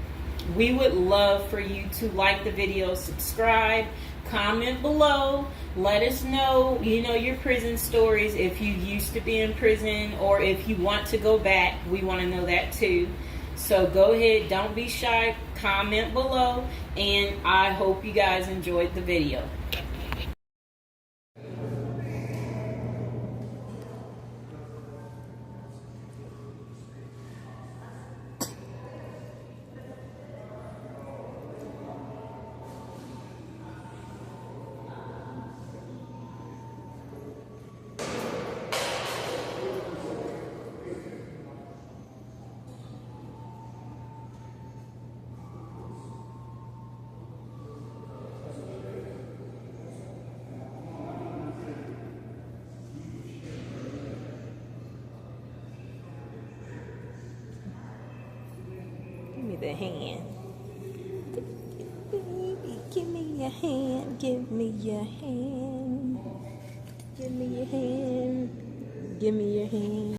A: we would love for you to like the video, subscribe, comment below, let us know, your prison stories. If you used to be in prison or if you want to go back, we want to know that too. So go ahead, don't be shy, comment below, and I hope you guys enjoyed the video. Give me the hand. Baby, give me your hand. Give me your hand. Give me your hand. Give me your hand.